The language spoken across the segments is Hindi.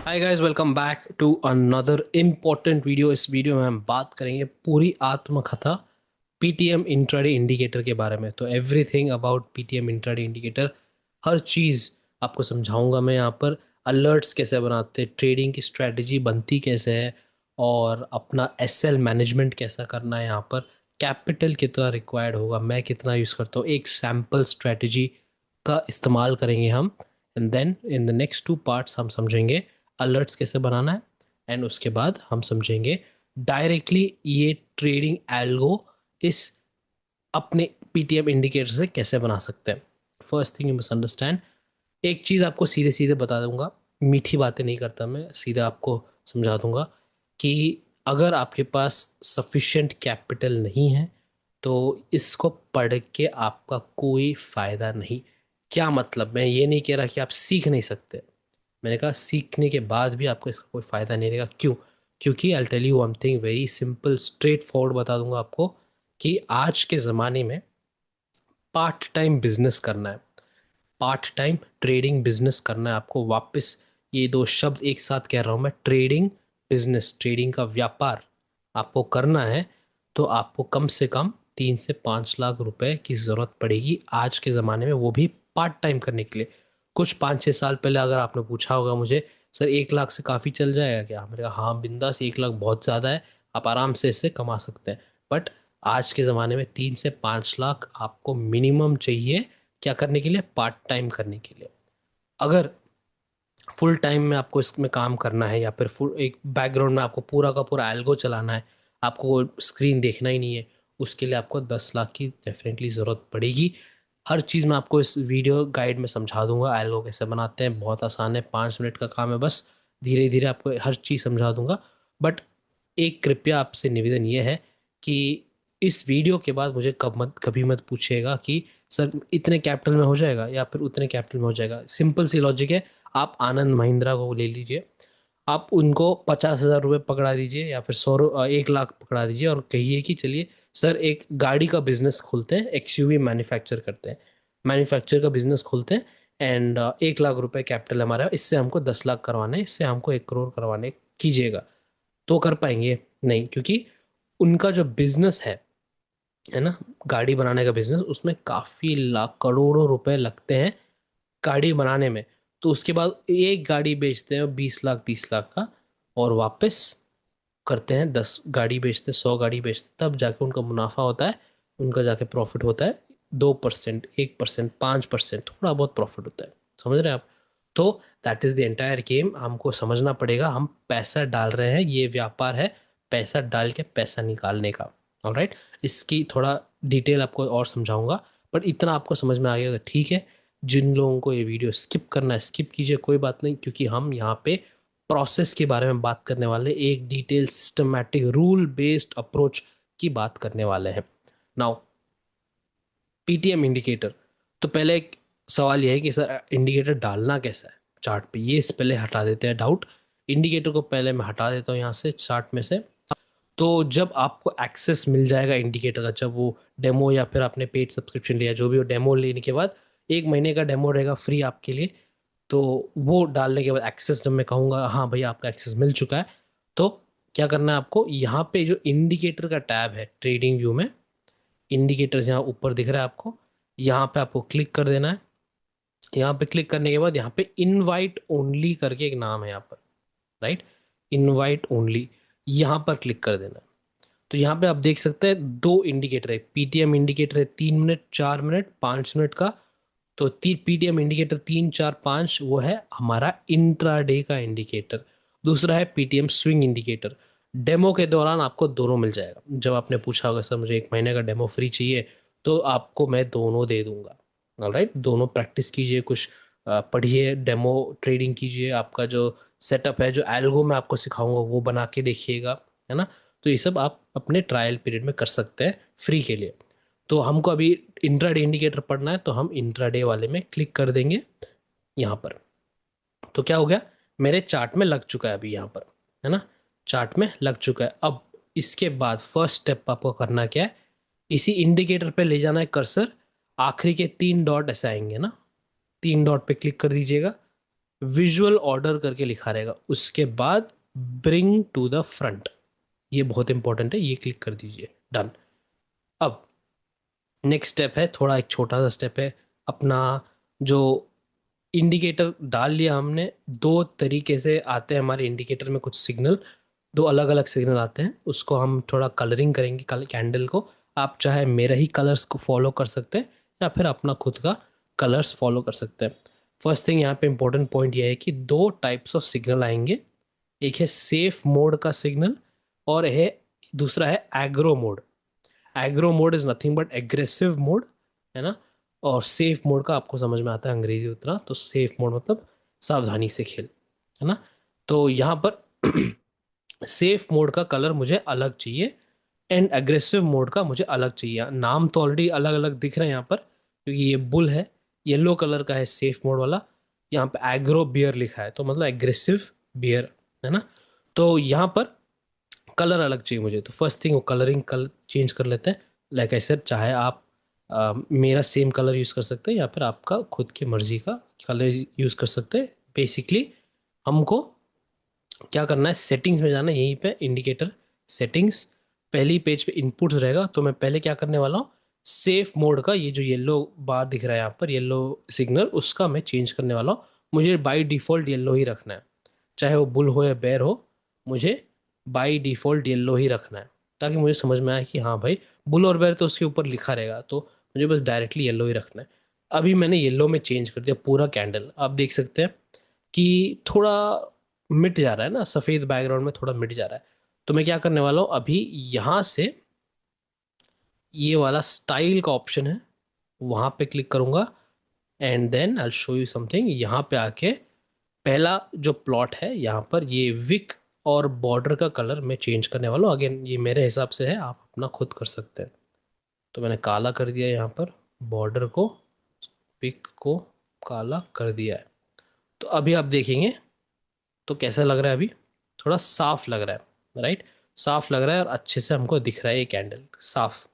Hi guys, welcome back to another important video. इस वीडियो में हम बात करेंगे पूरी आत्मकथा पीटीएम इंट्राडे इंडिकेटर के बारे में। तो everything about PTM intraday indicator, हर चीज़ आपको समझाऊंगा मैं यहाँ पर। अलर्ट्स कैसे बनाते हैं, ट्रेडिंग की स्ट्रेटजी बनती कैसे है, और अपना एसएल मैनेजमेंट कैसा करना है यहाँ पर, कैपिटल कितना रिक्वायर्ड होगा, मैं कितना यूज़ करता हूँ, एक सैम्पल स्ट्रेटजी का इस्तेमाल करेंगे हम। And then in the next two parts हम समझेंगे अलर्ट्स कैसे बनाना है, एंड उसके बाद हम समझेंगे डायरेक्टली ये ट्रेडिंग एल्गो इस अपने पीटीएम इंडिकेटर से कैसे बना सकते हैं। First thing you must understand, एक चीज़ आपको सीधे सीधे बता दूंगा, मीठी बातें नहीं करता मैं, सीधा आपको समझा दूंगा कि अगर आपके पास सफिशिएंट कैपिटल नहीं है तो इसको पढ़ के आपका कोई फ़ायदा नहीं। क्या मतलब, मैं ये नहीं कह रहा कि आप सीख नहीं सकते, मैंने कहा सीखने के बाद भी आपको इसका कोई फ़ायदा नहीं रहेगा। क्यों? क्योंकि I tell you one thing very simple straightforward बता दूंगा आपको कि आज के ज़माने में पार्ट टाइम बिजनेस करना है, पार्ट टाइम ट्रेडिंग बिजनेस करना है आपको। वापस ये दो शब्द एक साथ कह रहा हूँ मैं, ट्रेडिंग बिजनेस, ट्रेडिंग का व्यापार आपको करना है, तो आपको कम से कम 3 से 5 लाख रुपए की ज़रूरत पड़ेगी आज के ज़माने में, वो भी पार्ट टाइम करने के लिए। कुछ 5 6 साल पहले अगर आपने पूछा होगा मुझे, सर 1 लाख से काफ़ी चल जाएगा क्या, मैंने कहा हाँ बिंदास, 1 लाख बहुत ज़्यादा है, आप आराम से इससे कमा सकते हैं। बट आज के ज़माने में 3 से 5 लाख आपको मिनिमम चाहिए, क्या करने के लिए, पार्ट टाइम करने के लिए। अगर फुल टाइम में आपको इसमें काम करना है, या फिर फुल एक बैकग्राउंड में आपको पूरा का पूरा एल्गो चलाना है, आपको स्क्रीन देखना ही नहीं है, उसके लिए आपको 10 लाख की डेफिनेटली ज़रूरत पड़ेगी। हर चीज़ मैं आपको इस वीडियो गाइड में समझा दूंगा, एल्गो कैसे बनाते हैं, बहुत आसान है, 5 मिनट का काम है बस। धीरे धीरे आपको हर चीज़ समझा दूंगा। बट एक कृपया आपसे निवेदन ये है कि इस वीडियो के बाद मुझे कभी मत पूछिएगा कि सर इतने कैपिटल में हो जाएगा या फिर उतने कैपिटल में हो जाएगा। सिंपल सी लॉजिक है, आप आनंद महिंद्रा को ले लीजिए, आप उनको 50,000 रुपये पकड़ा दीजिए या फिर 1 लाख पकड़ा दीजिए और कहिए कि चलिए सर एक गाड़ी का बिजनेस खोलते हैं, एक्सयूवी मैन्युफैक्चर करते हैं, मैन्युफैक्चर का बिजनेस खोलते हैं, एंड 1 लाख रुपए कैपिटल हमारा है, इससे हमको 10 लाख करवाने हैं, इससे हमको 1 करोड़ करवाने, कीजिएगा। तो कर पाएंगे? नहीं, क्योंकि उनका जो बिजनेस है ना, गाड़ी बनाने का बिजनेस, उसमें काफ़ी लाख करोड़ों रुपए लगते हैं गाड़ी बनाने में। तो उसके बाद एक गाड़ी बेचते हैं 20 लाख 30 लाख का, और वापस करते हैं 10 गाड़ी बेचते हैं, 100 गाड़ी बेचते हैं, तब जाके उनका मुनाफा होता है, उनका जाके प्रॉफिट होता है 2%, 1%, 5%, थोड़ा बहुत प्रॉफिट होता है। समझ रहे हैं आप? तो that is the entire game, हमको समझना पड़ेगा, हम पैसा डाल रहे हैं, ये व्यापार है पैसा डाल के पैसा निकालने का। ऑलराइट, इसकी थोड़ा डिटेल आपको और समझाऊंगा, बट इतना आपको समझ में आ गया तो ठीक है। जिन लोगों को ये वीडियो स्किप करना है स्किप कीजिए, कोई बात नहीं, क्योंकि हम यहाँ पे प्रोसेस के बारे में बात करने वाले, एक detail systematic rule based approach की बात करने वाले हैं। नाउ पीटीएम इंडिकेटर, तो पहले एक सवाल यह है कि सर इंडिकेटर डालना कैसा है चार्ट पे, ये इस पहले हटा देते हैं डाउट। इंडिकेटर को पहले मैं हटा देता हूँ यहाँ से चार्ट में से। तो जब आपको एक्सेस मिल जाएगा इंडिकेटर का, जब वो डेमो या फिर आपने पेड सब्सक्रिप्शन लिया, जो भी हो, डेमो लेने के बाद 1 महीने का डेमो रहेगा फ्री आपके लिए। तो वो डालने के बाद एक्सेस, जब मैं कहूँगा हाँ भाई आपका एक्सेस मिल चुका है, तो क्या करना है आपको, यहाँ पे जो इंडिकेटर का टैब है ट्रेडिंग व्यू में, इंडिकेटर्स यहाँ ऊपर दिख रहा है आपको, यहाँ पे आपको क्लिक कर देना है। यहाँ पे क्लिक करने के बाद यहाँ पे इनवाइट ओनली करके एक नाम है यहाँ पर, राइट, इनवाइट ओनली, यहाँ पर क्लिक कर देना है। तो यहाँ पे आप देख सकते हैं दो इंडिकेटर है, पीटीएम इंडिकेटर है 3 मिनट 4 मिनट 5 मिनट का। तो पीटीएम इंडिकेटर 3 4 5 वो है हमारा इंट्राडे का इंडिकेटर। दूसरा है पीटीएम स्विंग इंडिकेटर। डेमो के दौरान आपको दोनों मिल जाएगा। जब आपने पूछा होगा सर मुझे 1 महीने का डेमो फ्री चाहिए, तो आपको मैं दोनों दे दूंगा। ऑलराइट, दोनों प्रैक्टिस कीजिए, कुछ पढ़िए, डेमो ट्रेडिंग कीजिए, आपका जो सेटअप है, जो एल्गो मैं आपको सिखाऊंगा वो बना के देखिएगा, है ना। तो ये सब आप अपने ट्रायल पीरियड में कर सकते हैं फ्री के लिए। तो हमको अभी इंट्राडे इंडिकेटर पढ़ना है, तो हम इंट्राडे वाले में क्लिक कर देंगे यहाँ पर। तो क्या हो गया, मेरे चार्ट में लग चुका है अभी यहाँ पर, है ना, चार्ट में लग चुका है। अब इसके बाद फर्स्ट स्टेप आपको करना क्या है, इसी इंडिकेटर पे ले जाना है कर्सर, आखिरी के 3 डॉट ऐसे आएंगे ना, 3 डॉट पे क्लिक कर दीजिएगा। विजुअल ऑर्डर करके लिखा रहेगा, उसके बाद ब्रिंग टू द फ्रंट, ये बहुत इंपॉर्टेंट है, ये क्लिक कर दीजिए, डन। अब नेक्स्ट स्टेप है, थोड़ा एक छोटा सा स्टेप है, अपना जो इंडिकेटर डाल लिया हमने, दो तरीके से आते हैं हमारे इंडिकेटर में कुछ सिग्नल, दो अलग अलग सिग्नल आते हैं, उसको हम थोड़ा कलरिंग करेंगे कैंडल को। आप चाहे मेरा ही कलर्स को फॉलो कर सकते हैं या फिर अपना खुद का कलर्स फॉलो कर सकते हैं। फर्स्ट थिंग यहाँ पे इंपॉर्टेंट पॉइंट ये है कि दो टाइप्स ऑफ सिग्नल आएंगे, एक है सेफ मोड का सिग्नल और है दूसरा है agro mode. Agro mode is nothing but aggressive mode, है ना। और सेफ मोड का आपको समझ में आता है अंग्रेजी उतना, तो सेफ मोड मतलब सावधानी से खेल, है ना। तो यहाँ पर सेफ मोड का कलर मुझे अलग चाहिए एंड एग्रेसिव मोड का मुझे अलग चाहिए। नाम तो ऑलरेडी अलग अलग दिख रहे हैं यहाँ पर, क्योंकि ये बुल है, येलो कलर का है सेफ मोड वाला, यहाँ पे एग्रो बियर लिखा है, तो मतलब एग्रेसिव बियर, है ना। तो यहाँ पर कलर अलग चाहिए मुझे, तो फर्स्ट थिंग वो कलरिंग कलर चेंज कर लेते हैं। लाइक आई सेड, चाहे आप मेरा सेम कलर यूज़ कर सकते हैं या फिर आपका खुद की मर्जी का कलर यूज़ कर सकते हैं। बेसिकली हमको क्या करना है, सेटिंग्स में जाना है, यहीं पे इंडिकेटर सेटिंग्स, पहली पेज पे इनपुट्स रहेगा। तो मैं पहले क्या करने वाला हूँ, सेफ मोड का ये जो येलो बार दिख रहा है यहाँ पर, येलो सिग्नल, उसका मैं चेंज करने वाला हूँ। मुझे बाई डिफ़ॉल्ट येलो ही रखना है, चाहे वो बुल हो या बेर हो, मुझे बाई डिफ़ॉल्ट येलो ही रखना है, ताकि मुझे समझ में आए कि हाँ भाई, बुल और बेर तो उसके ऊपर लिखा रहेगा, तो मुझे बस डायरेक्टली येलो ही रखना है। अभी मैंने येलो में चेंज कर दिया पूरा कैंडल, आप देख सकते हैं कि थोड़ा मिट जा रहा है ना, सफ़ेद बैकग्राउंड में थोड़ा मिट जा रहा है। तो मैं क्या करने वाला हूँ, अभी यहाँ से ये वाला स्टाइल का ऑप्शन है, वहाँ पे क्लिक करूँगा and then I show you something. यहाँ पे आके पहला जो प्लॉट है यहाँ पर, ये विक और बॉर्डर का कलर मैं चेंज करने वाला हूँ। अगेन ये मेरे हिसाब से है, आप अपना खुद कर सकते हैं। तो मैंने काला कर दिया यहाँ पर, बॉर्डर को, विक को काला कर दिया है। तो अभी आप देखेंगे तो कैसा लग रहा है, अभी थोड़ा साफ लग रहा है, राइट। साफ लग रहा है और अच्छे से हमको दिख रहा है ये कैंडल साफ,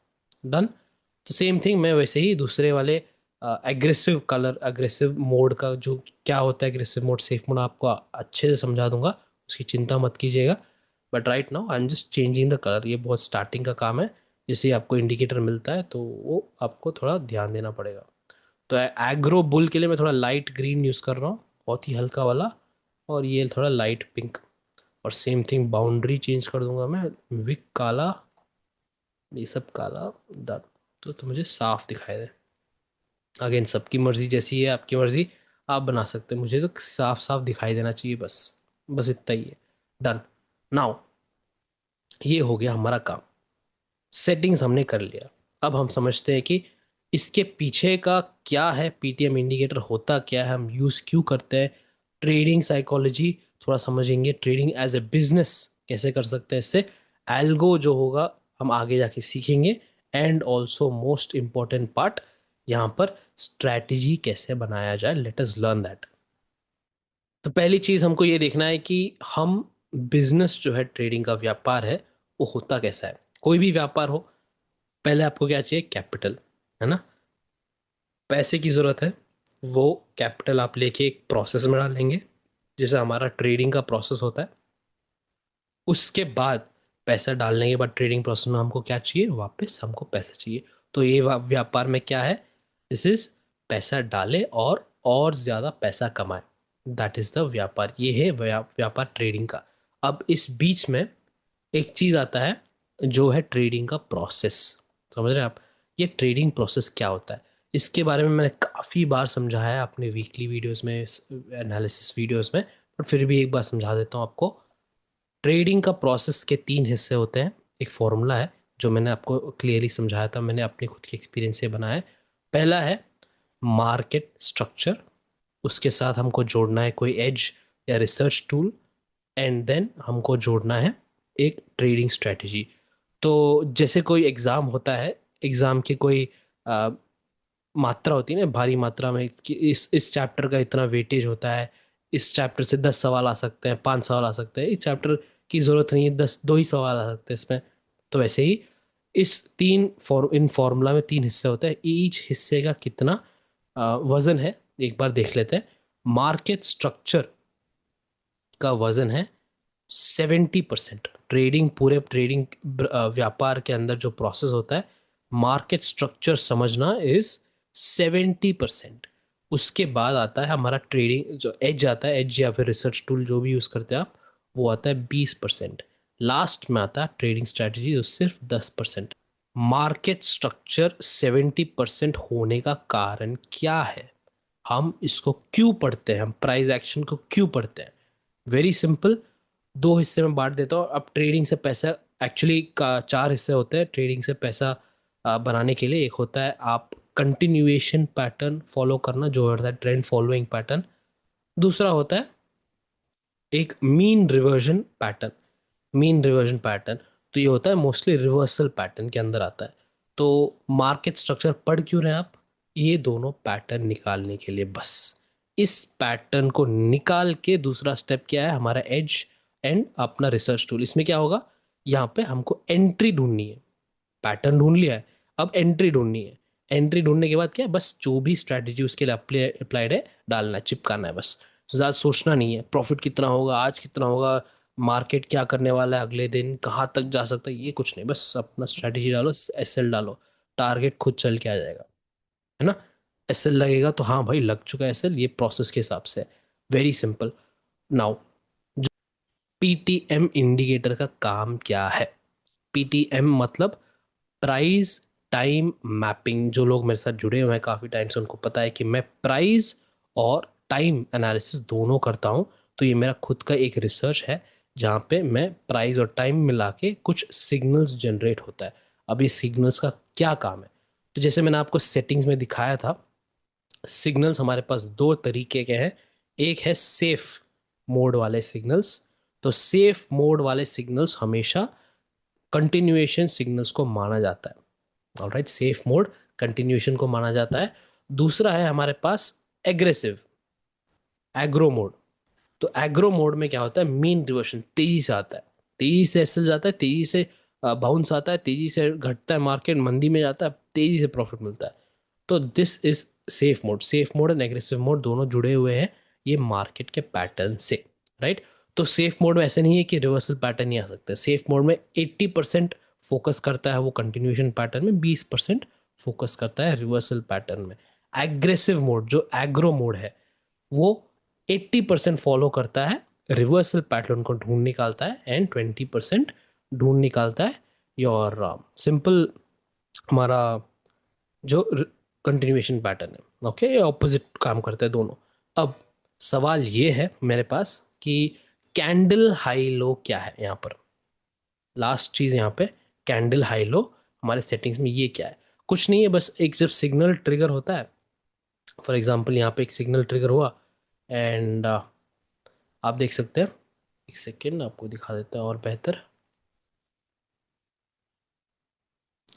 डन। तो सेम थिंग मैं वैसे ही दूसरे वाले एग्रेसिव कलर, एग्रेसिव मोड का जो क्या होता है, एग्रेसिव मोड सेफ मोड, आपको अच्छे से समझा दूंगा, उसकी चिंता मत कीजिएगा। But right now I am just changing the colour, ये बहुत स्टार्टिंग का काम है, जैसे ही आपको इंडिकेटर मिलता है तो वो आपको थोड़ा ध्यान देना पड़ेगा। तो एग्रो बुल के लिए मैं थोड़ा लाइट ग्रीन यूज़ कर रहा हूँ, बहुत ही हल्का वाला, और ये थोड़ा लाइट पिंक। और सेम थिंग बाउंड्री चेंज कर दूंगा मैं, विक काला, ये सब काला, डन। तो मुझे साफ दिखाई दे। अगेन सबकी मर्जी, जैसी है आपकी मर्जी, आप बना सकते हैं, मुझे तो साफ साफ दिखाई देना चाहिए, बस बस इतना ही है, डन। नाउ ये हो गया हमारा काम, सेटिंग्स हमने कर लिया। अब हम समझते हैं कि इसके पीछे का क्या है, पीटीएम इंडिकेटर होता क्या है, हम यूज़ क्यों करते हैं, ट्रेडिंग साइकोलॉजी थोड़ा समझेंगे, ट्रेडिंग एज ए बिजनेस कैसे कर सकते हैं इससे, एल्गो जो होगा हम आगे जाके सीखेंगे, and also most important part यहाँ पर, स्ट्रैटेजी कैसे बनाया जाए, लेट अस लर्न दैट। तो पहली चीज़ हमको ये देखना है कि हम बिजनेस जो है, ट्रेडिंग का व्यापार है, वो होता कैसा है। कोई भी व्यापार हो, पहले आपको क्या चाहिए, कैपिटल, है ना, पैसे की ज़रूरत है। वो कैपिटल आप लेके एक प्रोसेस में डालेंगे, जैसे हमारा ट्रेडिंग का प्रोसेस होता है। उसके बाद पैसा डालने के बाद ट्रेडिंग प्रोसेस में हमको क्या चाहिए, वापस हमको पैसा चाहिए। तो ये व्यापार में क्या है, दिस इज पैसा डाले और ज़्यादा पैसा कमाए, दैट इज़ द व्यापार, ये है व्यापार ट्रेडिंग का। अब इस बीच में एक चीज़ आता है जो है ट्रेडिंग का प्रोसेस, समझ रहे हैं आप, ये ट्रेडिंग प्रोसेस क्या होता है, इसके बारे में मैंने काफ़ी बार समझाया है अपने वीकली वीडियोस में, एनालिसिस वीडियोस में, पर फिर भी एक बार समझा देता हूँ आपको। ट्रेडिंग का प्रोसेस के तीन हिस्से होते हैं, एक फॉर्मूला है जो मैंने आपको क्लियरली समझाया था, मैंने अपने खुद के एक्सपीरियंस से बनाया है। पहला है मार्केट स्ट्रक्चर, उसके साथ हमको जोड़ना है कोई एज या रिसर्च टूल, एंड देन हमको जोड़ना है एक ट्रेडिंग स्ट्रेटजी। तो जैसे कोई एग्ज़ाम होता है, एग्ज़ाम की कोई आ, मात्रा होती है ना, भारी मात्रा में, कि इस चैप्टर का इतना वेटेज होता है, इस चैप्टर से 10 सवाल आ सकते हैं, 5 सवाल आ सकते हैं, इस चैप्टर की ज़रूरत नहीं है, 2 ही सवाल आ सकते हैं इसमें। तो वैसे ही इस इन फॉर्मूला में तीन हिस्से होते हैं, ईच हिस्से का कितना वज़न है, एक बार देख लेते हैं। मार्केट स्ट्रक्चर का वजन है 70%। ट्रेडिंग, पूरे ट्रेडिंग व्यापार के अंदर जो प्रोसेस होता है, मार्केट स्ट्रक्चर समझना इज 70%। उसके बाद आता है हमारा ट्रेडिंग जो एज आता है, एज या फिर रिसर्च टूल जो भी यूज़ करते हैं आप, वो आता है 20%। लास्ट में आता है ट्रेडिंग स्ट्रैटेजी, जो सिर्फ 10%। मार्केट स्ट्रक्चर 70% होने का कारण क्या है, हम इसको क्यों पढ़ते हैं, हम प्राइस एक्शन को क्यों पढ़ते हैं? वेरी सिंपल, दो हिस्से में बांट देता हूँ। अब ट्रेडिंग से पैसा, एक्चुअली का चार हिस्से होते हैं ट्रेडिंग से पैसा बनाने के लिए। एक होता है आप कंटिन्यूएशन पैटर्न फॉलो करना, जो होता है ट्रेंड फॉलोइंग पैटर्न। दूसरा होता है एक mean reversion pattern. Mean reversion pattern तो ये होता है मोस्टली रिवर्सल पैटर्न के अंदर आता है। तो मार्केट स्ट्रक्चर पढ़ क्यों रहे हैं आप? ये दोनों पैटर्न निकालने के लिए बस। इस पैटर्न को निकाल के दूसरा स्टेप क्या है हमारा, एज एंड अपना रिसर्च टूल। इसमें क्या होगा, यहाँ पे हमको एंट्री ढूंढनी है। पैटर्न ढूंढ लिया है, अब एंट्री ढूंढनी है। एंट्री ढूंढने के बाद क्या है, बस जो भी स्ट्रैटेजी उसके लिए अप्लाइड है डालना है, चिपकाना है बस। ज़्यादा सोचना नहीं है प्रॉफिट कितना होगा, आज कितना होगा, मार्केट क्या करने वाला है, अगले दिन कहाँ तक जा सकता है, ये कुछ नहीं। बस अपना स्ट्रैटेजी डालो, एसएल डालो, टारगेट खुद चल के आ जाएगा, है ना। एसएल लगेगा तो हाँ भाई लग चुका है एसएल, ये प्रोसेस के हिसाब से। Very simple. Now, PTM indicator का काम क्या है? पीटीएम मतलब प्राइस टाइम मैपिंग। जो लोग मेरे साथ जुड़े हुए हैं काफ़ी टाइम से, उनको पता है कि मैं प्राइस और टाइम एनालिसिस दोनों करता हूँ। तो ये मेरा खुद का एक रिसर्च है, जहाँ पे मैं प्राइस और टाइम मिला के कुछ सिग्नल्स जनरेट होता है। अब ये सिग्नल्स का क्या काम है, तो जैसे मैंने आपको सेटिंग्स में दिखाया था, सिग्नल्स हमारे पास दो तरीके के हैं। एक है सेफ मोड वाले सिग्नल्स। तो सेफ मोड वाले सिग्नल्स हमेशा कंटिन्यूएशन सिग्नल्स को माना जाता है। ऑलराइट, सेफ मोड कंटिन्यूएशन को माना जाता है। दूसरा है हमारे पास एग्रेसिव, एग्रो मोड। तो एग्रो मोड में क्या होता है, मीन रिवर्शन तेजी से आता है, तेजी से एसएल जाता है, तेजी से बाउंस आता है, तेजी से घटता है, मार्केट मंदी में जाता है, तेजी से प्रॉफिट मिलता है। तो this is safe mode. Safe mode and aggressive mode दोनों जुड़े हुए हैं ये मार्केट के पैटर्न से, राइट। तो सेफ मोड में ऐसे नहीं है कि रिवर्सल पैटर्न नहीं आ सकते। सेफ मोड में 80% फोकस करता है वो कंटिन्यूएशन पैटर्न में, 20% फोकस करता है रिवर्सल पैटर्न में। एग्रेसिव मोड जो एग्रो मोड है, वो 80% फॉलो करता है रिवर्सल पैटर्न को ढूंढ निकालता है, एंड 20% ढूंढ निकालता है योर सिंपल हमारा जो कंटिन्यूएशन पैटर्न है। ओके, ये ऑपोजिट काम करते हैं दोनों। अब सवाल ये है मेरे पास कि कैंडल हाई लो क्या है यहाँ पर। लास्ट चीज़ यहाँ पे कैंडल हाई लो हमारे सेटिंग्स में ये क्या है? कुछ नहीं है, बस एक जब सिग्नल ट्रिगर होता है, फॉर एग्जांपल यहाँ पे एक सिग्नल ट्रिगर हुआ, एंड आप देख सकते हैं, एक सेकेंड आपको दिखा देता है और बेहतर।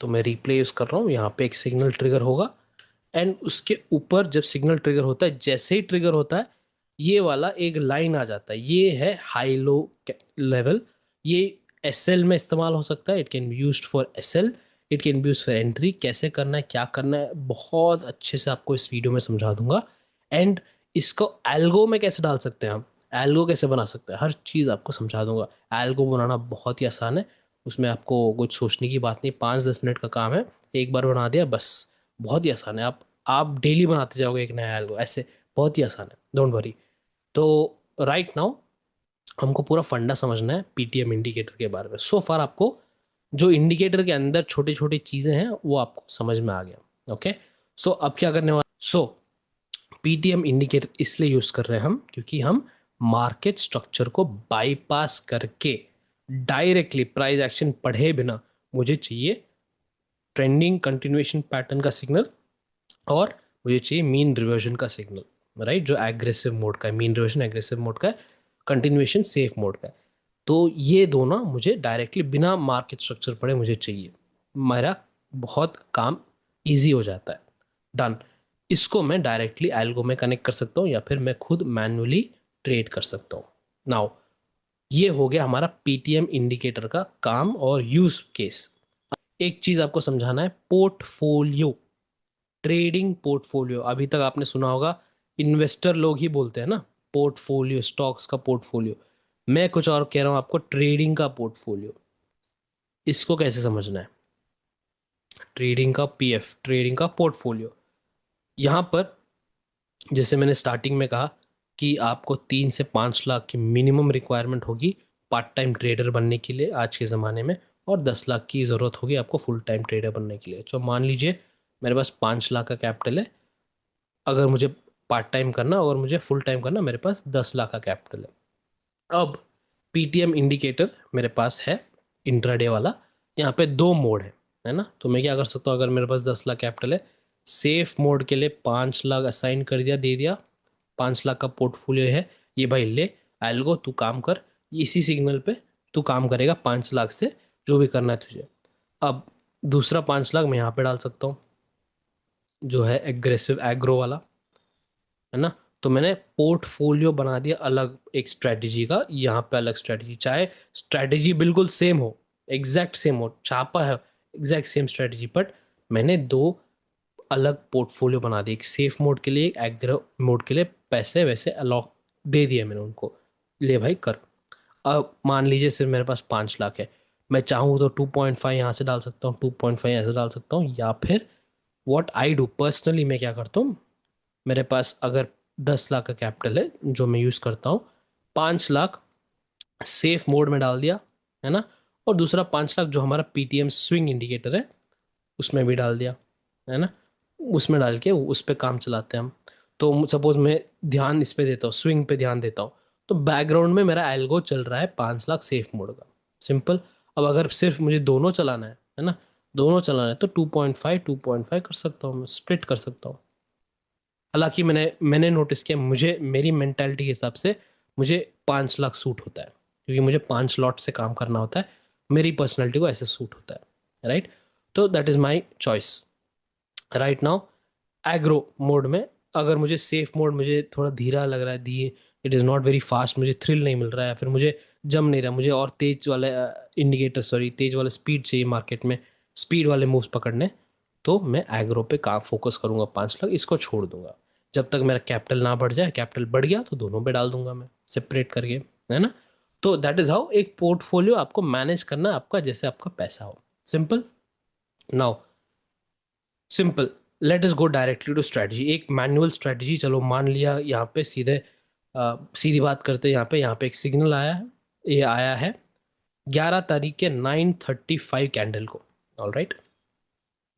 तो मैं रिप्ले यूज़ कर रहा हूँ, यहाँ पे एक सिग्नल ट्रिगर होगा, एंड उसके ऊपर जब सिग्नल ट्रिगर होता है, जैसे ही ट्रिगर होता है, ये वाला एक लाइन आ जाता है, ये है हाई लो लेवल। ये एसएल में इस्तेमाल हो सकता है, it can be used for SL, it can be use for entry. कैसे करना है, क्या करना है, बहुत अच्छे से आपको इस वीडियो में समझा दूंगा। एंड इसको एल्गो में कैसे डाल सकते हैं हम, एल्गो कैसे बना सकते हैं, हर चीज़ आपको समझा दूंगा। एल्गो बनाना बहुत ही आसान है, उसमें आपको कुछ सोचने की बात नहीं, 5-10 मिनट का काम है, एक बार बना दिया बस। बहुत ही आसान है, आप डेली बनाते जाओगे एक नया एल्गो ऐसे, बहुत ही आसान है, डोंट वरी। तो राइट नाउ हमको पूरा फंडा समझना है पीटीएम इंडिकेटर के बारे में। सो फार आपको जो इंडिकेटर के अंदर छोटी छोटी चीज़ें हैं वो आपको समझ में आ गया। ओके, सो अब क्या करने वाला, सो पीटीएम इंडिकेटर इसलिए यूज़ कर रहे हैं हम, क्योंकि हम मार्केट स्ट्रक्चर को बाईपास करके डायरेक्टली प्राइस एक्शन पढ़े बिना मुझे चाहिए ट्रेंडिंग कंटिन्यूएशन पैटर्न का सिग्नल, और मुझे चाहिए मीन रिवर्जन का सिग्नल, राइट, जो एग्रेसिव मोड का है। मीन रिवर्जन एग्रेसिव मोड का है, कंटिन्यूएशन सेफ मोड का है। तो ये दोनों मुझे डायरेक्टली बिना मार्केट स्ट्रक्चर पढ़े मुझे चाहिए, मेरा बहुत काम इजी हो जाता है, डन। इसको मैं डायरेक्टली एल्गो में कनेक्ट कर सकता हूँ, या फिर मैं खुद मैन्युअली ट्रेड कर सकता हूँ। नाउ ये हो गया हमारा पीटीएम इंडिकेटर का काम और यूज केस। एक चीज आपको समझाना है, पोर्टफोलियो, ट्रेडिंग पोर्टफोलियो। अभी तक आपने सुना होगा इन्वेस्टर लोग ही बोलते हैं ना पोर्टफोलियो, स्टॉक्स का पोर्टफोलियो। मैं कुछ और कह रहा हूँ आपको, ट्रेडिंग का पोर्टफोलियो। इसको कैसे समझना है? ट्रेडिंग का पीएफ, ट्रेडिंग का पोर्टफोलियो। यहाँ पर जैसे मैंने स्टार्टिंग में कहा कि आपको 3 से 5 लाख की मिनिमम रिक्वायरमेंट होगी पार्ट टाइम ट्रेडर बनने के लिए आज के ज़माने में, और 10 लाख की ज़रूरत होगी आपको फुल टाइम ट्रेडर बनने के लिए। तो मान लीजिए मेरे पास 5 लाख का कैपिटल है, अगर मुझे पार्ट टाइम करना और मुझे फुल टाइम करना, मेरे पास 10 लाख का कैपिटल है। अब पीटीएम इंडिकेटर मेरे पास है इंट्राडे वाला। यहाँ पे दो मोड है ना। तो मैं क्या कर सकता हूँ, अगर मेरे पास 10 लाख कैपिटल है, सेफ मोड के लिए 5 लाख असाइन कर दिया, दे दिया। 5 लाख का पोर्टफोलियो है, ये भाई ले, एल्गो तू काम कर, इसी सिग्नल पे तू काम करेगा 5 लाख से, जो भी करना है तुझे। अब दूसरा 5 लाख मैं यहाँ पे डाल सकता हूँ, जो है एग्रेसिव एग्रो वाला, है ना। तो मैंने पोर्टफोलियो बना दिया अलग एक स्ट्रेटजी का, यहाँ पे अलग स्ट्रेटजी, चाहे स्ट्रेटजी बिल्कुल सेम हो, एग्जैक्ट सेम हो, छापा है एग्जैक्ट सेम स्ट्रेटजी, बट मैंने दो अलग पोर्टफोलियो बना दिए, एक सेफ मोड के लिए, एक एग्रो मोड के लिए। पैसे वैसे अलॉट दे दिए मैंने उनको, ले भाई कर। अब मान लीजिए सिर्फ मेरे पास 5 लाख है, मैं चाहूँ तो 2.5 यहाँ से डाल सकता हूँ, 2.5 ऐसे डाल सकता हूँ, या फिर व्हाट आई डू पर्सनली, मैं क्या करता हूँ, मेरे पास अगर 10 लाख का कैपिटल है जो मैं यूज़ करता हूँ, 5 लाख सेफ मोड में डाल दिया, है ना। और दूसरा 5 लाख जो हमारा पीटीएम स्विंग इंडिकेटर है उसमें भी डाल दिया, है ना। उसमें डाल के उस पर काम चलाते हैं हम। तो सपोज मैं ध्यान इस पे देता हूँ, स्विंग पे ध्यान देता हूँ, तो बैकग्राउंड में मेरा एल्गो चल रहा है 5 लाख सेफ मोड का, सिंपल। अब अगर सिर्फ मुझे दोनों चलाना है ना, दोनों चलाना है, तो 2.5 कर सकता हूँ, मैं स्प्लिट कर सकता हूँ। हालांकि मैंने नोटिस किया, मुझे मेरी मेंटालिटी के हिसाब से मुझे 5 लाख सूट होता है, क्योंकि मुझे 5 लॉट से काम करना होता है, मेरी पर्सनैलिटी को ऐसे सूट होता है, राइट। तो that is my choice right now. Agro mode में अगर मुझे सेफ मोड मुझे थोड़ा धीरा लग रहा है, धी it is not very fast, मुझे थ्रिल नहीं मिल रहा है, फिर मुझे जम नहीं रहा, मुझे और तेज वाले इंडिकेटर, सॉरी तेज वाले स्पीड चाहिए मार्केट में, स्पीड वाले मूव्स पकड़ने, तो मैं एग्रो पे काम फोकस करूंगा, 5 लाख इसको छोड़ दूंगा। जब तक मेरा कैपिटल ना बढ़ जाए, कैपिटल बढ़ गया तो दोनों पे डाल दूंगा मैं सेपरेट करके, है ना। तो दैट इज हाउ एक पोर्टफोलियो आपको मैनेज करना है, आपका जैसे आपका पैसा हो, simple. Now simple, let us go directly to strategy, एक मैनुअल स्ट्रैटेजी। चलो मान लिया यहाँ पे सीधे सीधी बात करते हैं, यहाँ पे एक सिग्नल आया है, ये आया है 11 तारीख के 9:35 कैंडल को, ऑल राइट।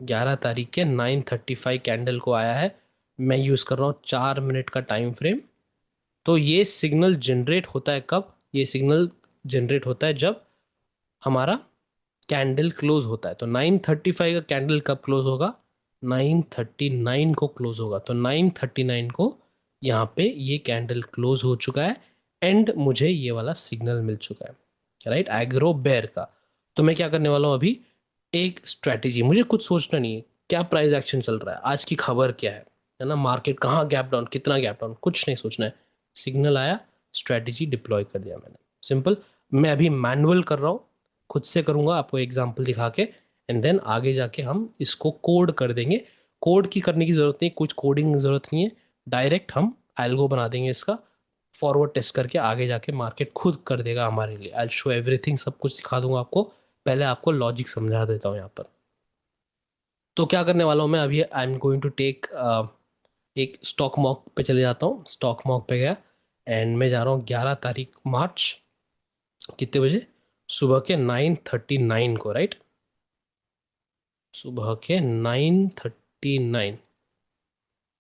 11 तारीख के 9:35 कैंडल को आया है, मैं यूज़ कर रहा हूँ 4 मिनट का टाइम फ्रेम। तो ये सिग्नल जनरेट होता है कब? ये सिग्नल जनरेट होता है जब हमारा कैंडल क्लोज होता है। तो 9:35 का कैंडल कब क्लोज होगा? 9:39 को क्लोज होगा। तो 9:39 को यहाँ पे ये कैंडल क्लोज हो चुका है, एंड मुझे ये वाला सिग्नल मिल चुका है, राइट, एग्रो बेयर का। तो मैं क्या करने वाला हूँ अभी, एक स्ट्रैटेजी, मुझे कुछ सोचना नहीं है क्या प्राइस एक्शन चल रहा है, आज की खबर क्या है ना, मार्केट कहाँ गैप डाउन, कितना गैप डाउन, कुछ नहीं सोचना है। सिग्नल आया, स्ट्रैटेजी डिप्लॉय कर दिया मैंने, सिंपल। मैं अभी मैनुअल कर रहा हूँ, खुद से करूँगा आपको एग्जाम्पल दिखा के, एंड देन आगे जाके हम इसको कोड कर देंगे। कोड की करने की ज़रूरत नहीं, कुछ कोडिंग की ज़रूरत नहीं है, डायरेक्ट हम एल्गो बना देंगे इसका, फॉरवर्ड टेस्ट करके आगे जाके मार्केट खुद कर देगा हमारे लिए। आई शो एवरीथिंग, सब कुछ सिखा दूंगा आपको। पहले आपको लॉजिक समझा देता हूँ यहाँ पर। तो क्या करने वाला हूँ मैं अभी, I am going to take एक स्टॉक मॉक पे चले जाता हूँ, स्टॉक मॉक पे गया, एंड मैं जा रहा हूँ 11 तारीख मार्च, कितने बजे? सुबह के 9:39 को, राइट, सुबह के 9:39,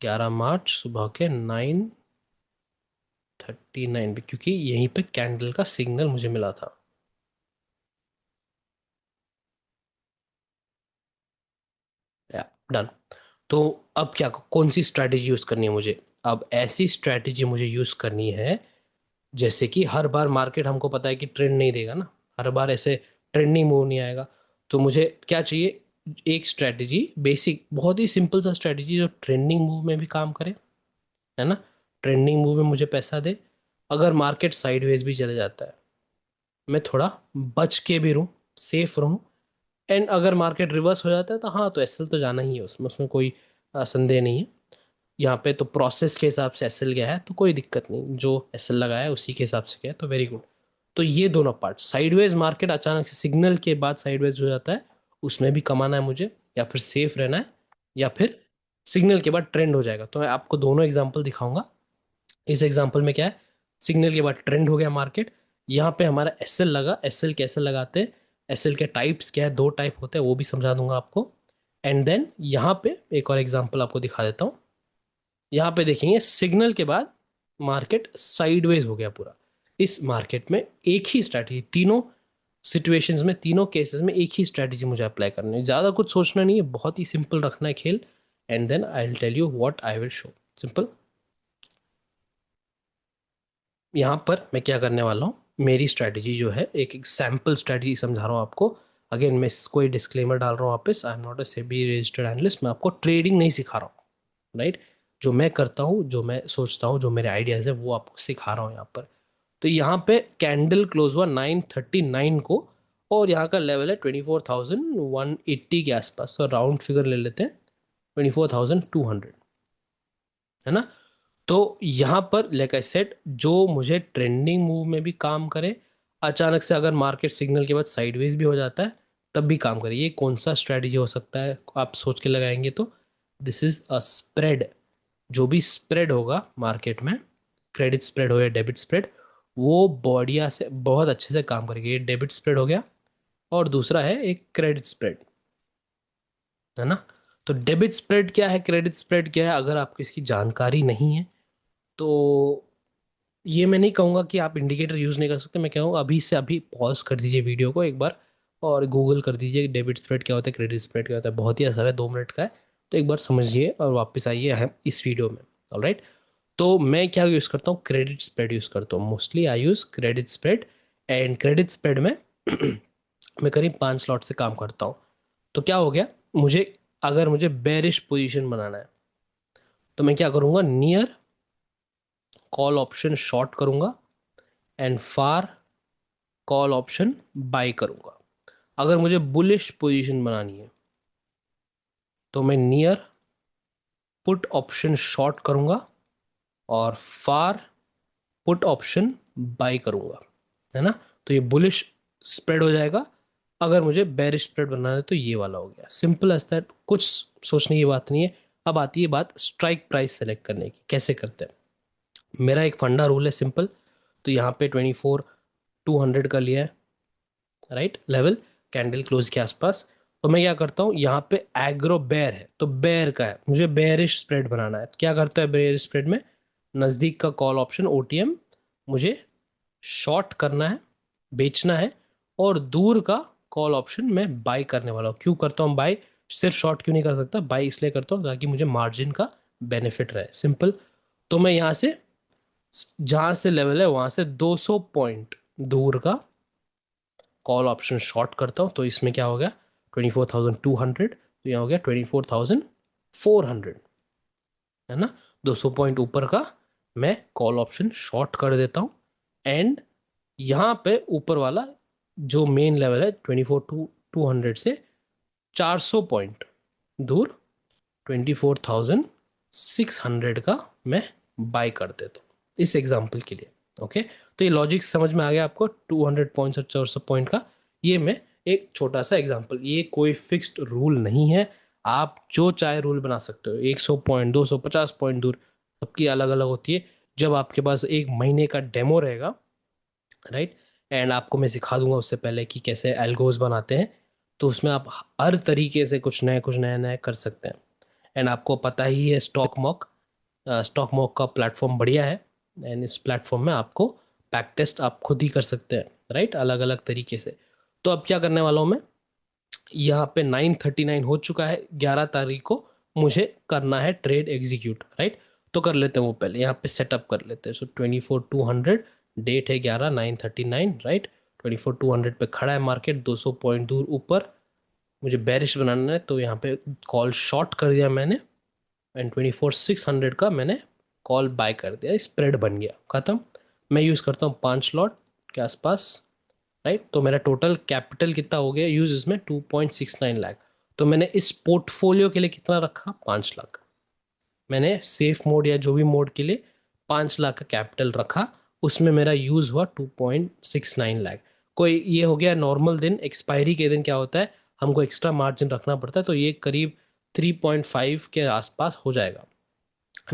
11 मार्च सुबह के 9:39 पे, क्योंकि यहीं पे कैंडल का सिग्नल मुझे मिला था। या डन। तो अब क्या, कौन सी स्ट्रैटेजी यूज़ करनी है मुझे? अब ऐसी स्ट्रैटेजी मुझे यूज़ करनी है जैसे कि हर बार मार्केट, हमको पता है कि ट्रेंड नहीं देगा ना, हर बार ऐसे ट्रेंडिंग मूव नहीं आएगा। तो मुझे क्या चाहिए, एक स्ट्रैटेजी, बेसिक बहुत ही सिंपल सा स्ट्रैटेजी जो ट्रेंडिंग मूव में भी काम करे, है ना, ट्रेंडिंग मूव में मुझे पैसा दे। अगर मार्केट साइडवेज भी चले जाता है, मैं थोड़ा बच के भी रहूँ, सेफ रहूँ। एंड अगर मार्केट रिवर्स हो जाता है तो हाँ, तो एसएल तो जाना ही है उसमें, उसमें कोई संदेह नहीं है। यहाँ पे तो प्रोसेस के हिसाब से एसएल गया है तो कोई दिक्कत नहीं, जो एसएल लगाया है उसी के हिसाब से गया है, तो वेरी गुड। तो ये दोनों पार्ट, साइडवेज मार्केट अचानक से सिग्नल के बाद साइडवेज हो जाता है, उसमें भी कमाना है मुझे, या फिर सेफ रहना है, या फिर सिग्नल के बाद ट्रेंड हो जाएगा। तो मैं आपको दोनों एग्जांपल दिखाऊंगा। इस एग्जांपल में क्या है, सिग्नल के बाद ट्रेंड हो गया मार्केट, यहाँ पे हमारा एसएल लगा। एसएल कैसे लगाते हैं, एसएल के टाइप्स क्या है, दो टाइप होते हैं, वो भी समझा दूंगा आपको। एंड देन यहाँ पे एक और एग्जांपल आपको दिखा देता हूँ। यहाँ पे देखेंगे सिग्नल के बाद मार्केट साइडवेज हो गया पूरा। इस मार्केट में एक ही स्ट्रैटेजी, तीनों सिचुएशंस में, तीनों केसेस में एक ही स्ट्रैटेजी मुझे अप्लाई करनी है, ज़्यादा कुछ सोचना नहीं है, बहुत ही सिंपल रखना है खेल। And then I will tell you what I will show, simple. यहाँ पर मैं क्या करने वाला हूँ, मेरी स्ट्रैटेजी जो है, एक सैम्पल स्ट्रैटेजी समझा रहा हूँ आपको। अगेन मैं कोई डिस्क्लेमर डाल रहा हूँ वापस, I am not a SEBI registered analyst, मैं आपको ट्रेडिंग नहीं सिखा रहा हूँ, राइट। जो मैं करता हूँ, जो मैं सोचता हूँ, जो मेरे आइडियाज़ है, वो आपको सिखा रहा हूँ यहाँ पर। तो यहाँ पे कैंडल क्लोज हुआ 939 को, और यहाँ का लेवल है 24,180 के आसपास, तो राउंड फिगर ले लेते हैं 24,200, है ना। तो यहाँ पर लाइक आई सेड, जो मुझे ट्रेंडिंग मूव में भी काम करे, अचानक से अगर मार्केट सिग्नल के बाद साइडवेज भी हो जाता है तब भी काम करे। ये कौन सा स्ट्रेटजी हो सकता है, आप सोच के लगाएंगे तो दिस इज अ स्प्रेड। जो भी स्प्रेड होगा मार्केट में, क्रेडिट स्प्रेड हो या डेबिट स्प्रेड, वो बढ़िया से बहुत अच्छे से काम करेगी। ये डेबिट स्प्रेड हो गया, और दूसरा है एक क्रेडिट स्प्रेड, है ना। तो डेबिट स्प्रेड क्या है, क्रेडिट स्प्रेड क्या है, अगर आपको इसकी जानकारी नहीं है तो ये मैं नहीं कहूँगा कि आप इंडिकेटर यूज़ नहीं कर सकते। मैं कहूँगा अभी से अभी पॉज कर दीजिए वीडियो को एक बार, और गूगल कर दीजिए डेबिट स्प्रेड क्या होता है, क्रेडिट स्प्रेड क्या होता है। बहुत ही आसान है, 2 मिनट का है। तो एक बार समझिए और वापस आइए हम इस वीडियो में। ऑलराइट। तो मैं क्या यूज़ करता हूँ, क्रेडिट स्प्रेड यूज़ करता हूँ, mostly I use credit spread. And credit spread में मैं करीब 5 स्लॉट से काम करता हूँ। तो क्या हो गया, मुझे अगर मुझे बेरिश पोजीशन बनाना है तो मैं क्या करूँगा, नियर कॉल ऑप्शन शॉर्ट करूँगा, and far call option buy करूँगा। अगर मुझे बुलिश पोजीशन बनानी है तो मैं नियर पुट ऑप्शन शॉर्ट करूँगा, और फार पुट ऑप्शन बाय करूँगा, है ना। तो ये बुलिश स्प्रेड हो जाएगा। अगर मुझे बेरिश स्प्रेड बनाना है तो ये वाला हो गया, सिंपल एज दैट, कुछ सोचने की बात नहीं है। अब आती है बात स्ट्राइक प्राइस सेलेक्ट करने की, कैसे करते हैं। मेरा एक फंडा रूल है सिंपल। तो यहाँ पे 24,200 का लिया है, राइट, लेवल कैंडल क्लोज के आसपास। तो मैं क्या करता हूँ, यहाँ पे एग्रो बेयर है तो बेयर का है, मुझे बेयरिश स्प्रेड बनाना है। क्या करता है बेयरिश स्प्रेड में, नज़दीक का कॉल ऑप्शन ओटीएम मुझे शॉर्ट करना है, बेचना है, और दूर का कॉल ऑप्शन मैं बाय करने वाला हूँ। क्यों करता हूँ बाय, सिर्फ शॉर्ट क्यों नहीं कर सकता, बाय इसलिए करता हूँ ताकि मुझे मार्जिन का बेनिफिट रहे, सिंपल। तो मैं यहाँ से, जहाँ से लेवल है वहाँ से 200 पॉइंट दूर का कॉल ऑप्शन शॉर्ट करता हूँ। तो इसमें क्या हो गया, 24,200, तो यहाँ हो गया 24,400, है ना। 200 पॉइंट ऊपर का मैं कॉल ऑप्शन शॉर्ट कर देता हूँ। एंड यहाँ पे ऊपर वाला जो मेन लेवल है 24,200 से 400 पॉइंट दूर 24,600 का मैं बाय कर देता हूँ, इस एग्जाम्पल के लिए। ओके। तो ये लॉजिक समझ में आ गया आपको, 200 पॉइंट्स और 400 पॉइंट का। ये मैं एक छोटा सा एग्जाम्पल, ये कोई फिक्स्ड रूल नहीं है, आप जो चाहे रूल बना सकते हो। 100 पॉइंट, 250 पॉइंट दूर, सबकी अलग अलग होती है। जब आपके पास 1 महीने का डेमो रहेगा, राइट, एंड आपको मैं सिखा दूंगा उससे पहले कि कैसे एल्गोज बनाते हैं, तो उसमें आप हर तरीके से कुछ नया नया कर सकते हैं। एंड आपको पता ही है स्टॉक मॉक का प्लेटफॉर्म बढ़िया है। एंड इस प्लेटफॉर्म में आपको बैक टेस्ट आप खुद ही कर सकते हैं, राइट, अलग अलग तरीके से। तो अब क्या करने वाला हूँ मैं, यहाँ पे 939 हो चुका है, 11 तारीख को मुझे करना है ट्रेड एग्जीक्यूट, राइट। तो कर लेते हैं वो, पहले यहाँ पे सेटअप कर लेते हैं। सो 24,200, डेट है 11/9/39, राइट। 24,200 पे खड़ा है मार्केट, 200 पॉइंट दूर ऊपर, मुझे बेरिश बनाना है, तो यहाँ पे कॉल शॉर्ट कर दिया मैंने, एंड 24,600 का मैंने कॉल बाय कर दिया, स्प्रेड बन गया, खत्म। मैं यूज़ करता हूँ 5 स्लॉट के आसपास, राइट। तो मेरा टोटल कैपिटल कितना हो गया यूज इसमें, 2.69 लाख। तो मैंने इस पोर्टफोलियो के लिए कितना रखा, 5 लाख। मैंने सेफ मोड या जो भी मोड के लिए 5 लाख का कैपिटल रखा, उसमें मेरा यूज़ हुआ 2.69 लाख। कोई ये हो गया नॉर्मल दिन। एक्सपायरी के दिन क्या होता है, हमको एक्स्ट्रा मार्जिन रखना पड़ता है, तो ये करीब 3.5 के आसपास हो जाएगा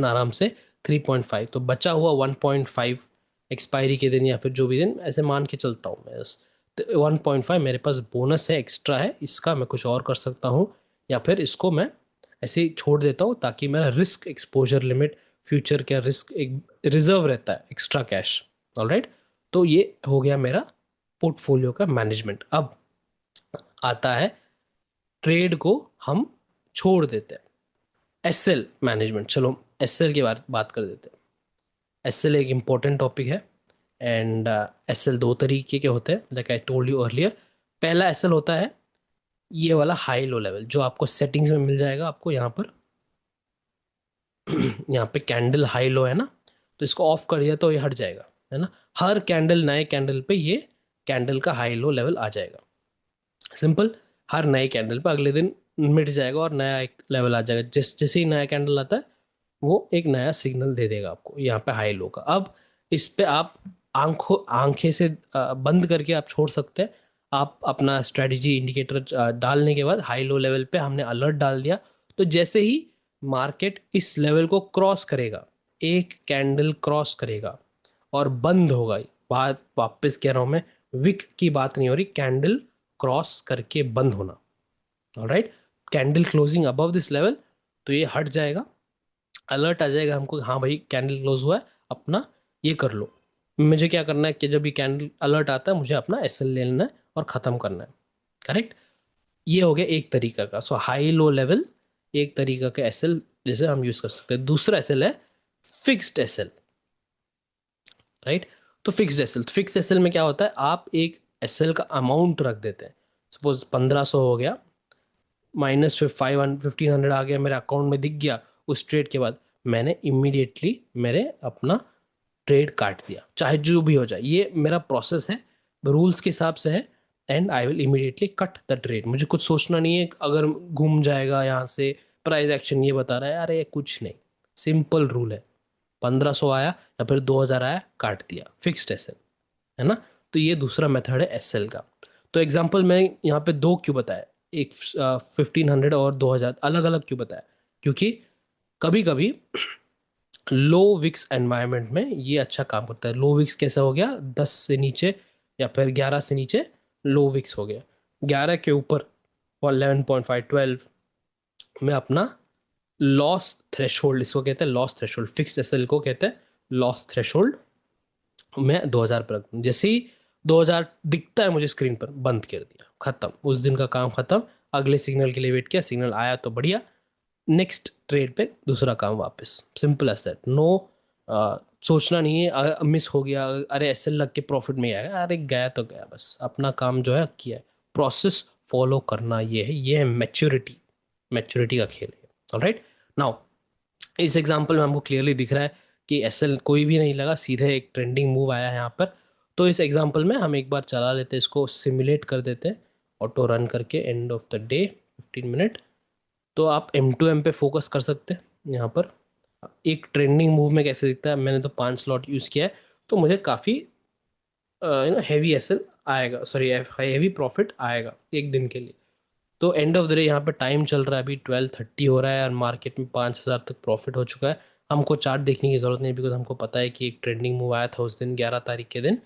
आराम से। 3.5 तो बचा हुआ 1.5 एक्सपायरी के दिन या फिर जो भी दिन, ऐसे मान के चलता हूँ मैं बस। तो 1.5 मेरे पास बोनस है, एक्स्ट्रा है, इसका मैं कुछ और कर सकता हूँ, या फिर इसको मैं ऐसे ही छोड़ देता हूँ ताकि मेरा रिस्क एक्सपोजर लिमिट, फ्यूचर का रिस्क एक रिजर्व रहता है, एक्स्ट्रा कैश। ऑलराइट, तो ये हो गया मेरा पोर्टफोलियो का मैनेजमेंट। अब आता है ट्रेड को हम छोड़ देते हैं, एसएल मैनेजमेंट। चलो एसएल की बात कर देते हैं। एसएल एक इम्पोर्टेंट टॉपिक है, एंड एसएल दो तरीके के होते हैं, like I told you earlier. पहला एसएल होता है ये वाला हाई लो लेवल, जो आपको सेटिंग्स में मिल जाएगा। आपको यहाँ पर यहाँ पे कैंडल हाई लो है ना, तो इसको ऑफ कर दिया तो ये हट जाएगा, है ना। हर कैंडल, नए कैंडल पे ये कैंडल का हाई लो लेवल आ जाएगा। सिंपल, हर नए कैंडल पे अगले दिन मिट जाएगा और नया एक लेवल आ जाएगा। जैसे ही नया कैंडल आता है वो एक नया सिग्नल दे देगा आपको यहाँ पे हाई लो का। अब इस पे आप आंखें से बंद करके आप छोड़ सकते हैं। आप अपना स्ट्रेटजी इंडिकेटर डालने के बाद हाई लो लेवल पे हमने अलर्ट डाल दिया, तो जैसे ही मार्केट इस लेवल को क्रॉस करेगा, एक कैंडल क्रॉस करेगा और बंद होगा। बात वापस कह रहा हूं मैं, विक की बात नहीं हो रही, कैंडल क्रॉस करके बंद होना। Alright, candle closing above this level, तो ये हट जाएगा, अलर्ट आ जाएगा हमको, हाँ भाई कैंडल क्लोज हुआ है, अपना ये कर लो। मुझे क्या करना है कि जब ये कैंडल अलर्ट आता है मुझे अपना एसएल ले लेना है और ख़त्म करना है। करेक्ट, ये हो गया एक तरीका का। सो हाई लो लेवल एक तरीका का एसएल जैसे हम यूज़ कर सकते हैं। दूसरा एसएल है फिक्स्ड एसएल। राइट, तो फिक्स्ड एसएल में क्या होता है, आप एक एसएल का अमाउंट रख देते हैं। सपोज 1500 हो गया, माइनस 1500 आ गया मेरे अकाउंट में दिख गया उस ट्रेड के बाद, मैंने इमीडिएटली मेरे अपना ट्रेड काट दिया, चाहे जो भी हो जाए। ये मेरा प्रोसेस है, रूल्स के हिसाब से है, and I will immediately cut the trade. मुझे कुछ सोचना नहीं है अगर घूम जाएगा यहाँ से, प्राइस एक्शन ये बता रहा है, अरे कुछ नहीं, सिंपल रूल है। 1500 आया या फिर 2000 आया, काट दिया, फिक्स्ड एसएल, है ना। तो ये दूसरा मेथड है एसएल का। तो एग्जांपल मैं यहाँ पे दो क्यों बताया, एक 1500 और 2000 अलग अलग क्यों बताया, क्योंकि कभी कभी लो विक्स एनवायरनमेंट में ये अच्छा काम करता है। लो विक्स कैसा हो गया, 10 से नीचे या फिर 11 से नीचे लो विक्स हो गया, 11 के ऊपर और 11.5 12 में अपना लॉस थ्रेशोल्ड, इसको कहते हैं लॉस थ्रेशोल्ड, फिक्स एसएल को कहते हैं लॉस थ्रेशोल्ड, मैं 2000 पर रखूँ। जैसे ही 2000 दिखता है मुझे स्क्रीन पर, बंद कर दिया, खत्म, उस दिन का काम खत्म। अगले सिग्नल के लिए वेट किया, सिग्नल आया तो बढ़िया, नेक्स्ट ट्रेड पे दूसरा काम वापस। सिंपल एज दैट, नो सोचना नहीं है मिस हो गया, अरे ऐसे लग के प्रॉफिट में आएगा, अरे गया तो गया, बस अपना काम जो है किया है। प्रोसेस फॉलो करना, ये है मैच्योरिटी, मैच्योरिटी का खेल है। ऑलराइट, नाउ इस एग्जांपल में हमको क्लियरली दिख रहा है कि एसएल कोई भी नहीं लगा, सीधे एक ट्रेंडिंग मूव आया है यहाँ पर। तो इस एग्जांपल में हम एक बार चला लेते हैं, इसको सिमुलेट कर देते हैं ऑटो रन करके, and of the day 15 minute. तो आप M2M पे फोकस कर सकते हैं यहाँ पर। एक ट्रेंडिंग मूव में कैसे दिखता है, मैंने तो 5 स्लॉट यूज़ किया है, तो मुझे काफ़ी हैवी एसएल आएगा, सॉरी हैवी प्रॉफिट आएगा एक दिन के लिए। तो एंड ऑफ द डे यहाँ पे टाइम चल रहा है अभी 12:30 हो रहा है और मार्केट में 5000 तक प्रॉफिट हो चुका है। हमको चार्ट देखने की ज़रूरत नहीं, बिकॉज हमको पता है कि एक ट्रेंडिंग मूव आया था उस दिन 11 तारीख के दिन,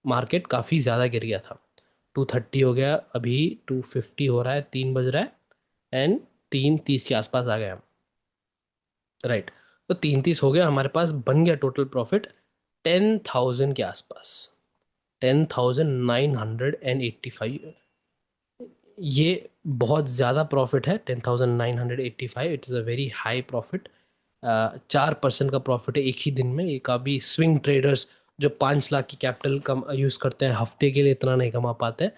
मार्केट काफ़ी ज़्यादा गिर गया था। 2:30 हो गया, अभी 2:50 हो रहा है, 3 बज रहा है, एंड 3:30 के आसपास आ गया हम। राइट, तो 3:30 हो गया, हमारे पास बन गया टोटल प्रॉफिट 10,000 के आसपास, 10,985। ये बहुत ज़्यादा प्रॉफिट है, 10,985, it is a very high profit. 4% का प्रॉफिट है एक ही दिन में। ये काफ़ी स्विंग ट्रेडर्स जो 5 लाख की कैपिटल कम यूज़ करते हैं हफ्ते के लिए, इतना नहीं कमा पाते हैं,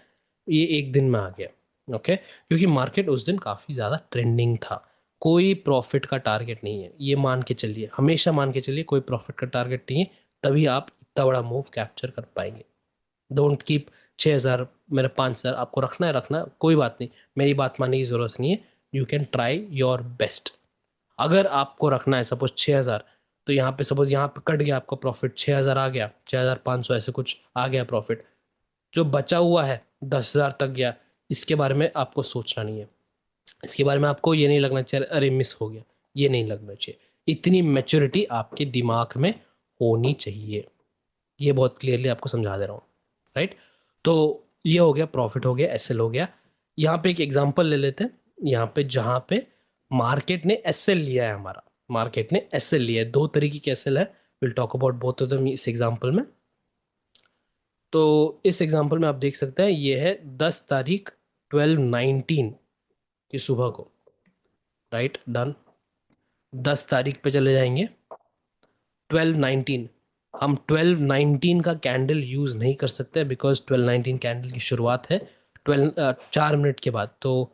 ये एक दिन में आ गया। ओके, क्योंकि मार्केट उस दिन काफ़ी ज़्यादा ट्रेंडिंग था। कोई प्रॉफिट का टारगेट नहीं है, ये मान के चलिए, हमेशा मान के चलिए कोई प्रॉफिट का टारगेट नहीं है, तभी आप इतना बड़ा मूव कैप्चर कर पाएंगे। डोंट कीप 6,000, मेरा 5,000, आपको रखना है रखना, कोई बात नहीं, मेरी बात मानने की ज़रूरत नहीं है। You can try your best, अगर आपको रखना है सपोज 6,000, तो यहाँ पे सपोज यहाँ पे कट गया आपका प्रॉफिट, 6,000 आ गया, 6,500 ऐसे कुछ आ गया प्रॉफिट, जो बचा हुआ है 10,000 तक गया, इसके बारे में आपको सोचना नहीं है। इसके बारे में आपको ये नहीं लगना चाहिए अरे मिस हो गया, ये नहीं लगना चाहिए। इतनी मैच्योरिटी आपके दिमाग में होनी चाहिए। ये बहुत क्लियरली आपको समझा दे रहा हूँ, राइट। तो ये हो गया, प्रॉफिट हो गया, एसएल हो गया। यहाँ पे एक एग्जांपल ले लेते हैं, यहाँ पे जहाँ पे मार्केट ने एसएल लिया है हमारा, मार्केट ने एसएल लिया है, दो तरीके के एसएल है, will talk about both of them इस एग्जांपल में। तो इस एग्जांपल में आप देख सकते हैं ये है 10 तारीख 12/19 की सुबह को, राइट डन। 10 तारीख पे चले जाएंगे, 12/19। हम 12/19 का कैंडल यूज़ नहीं कर सकते बिकॉज 12/19 कैंडल की शुरुआत है 4 मिनट के बाद, तो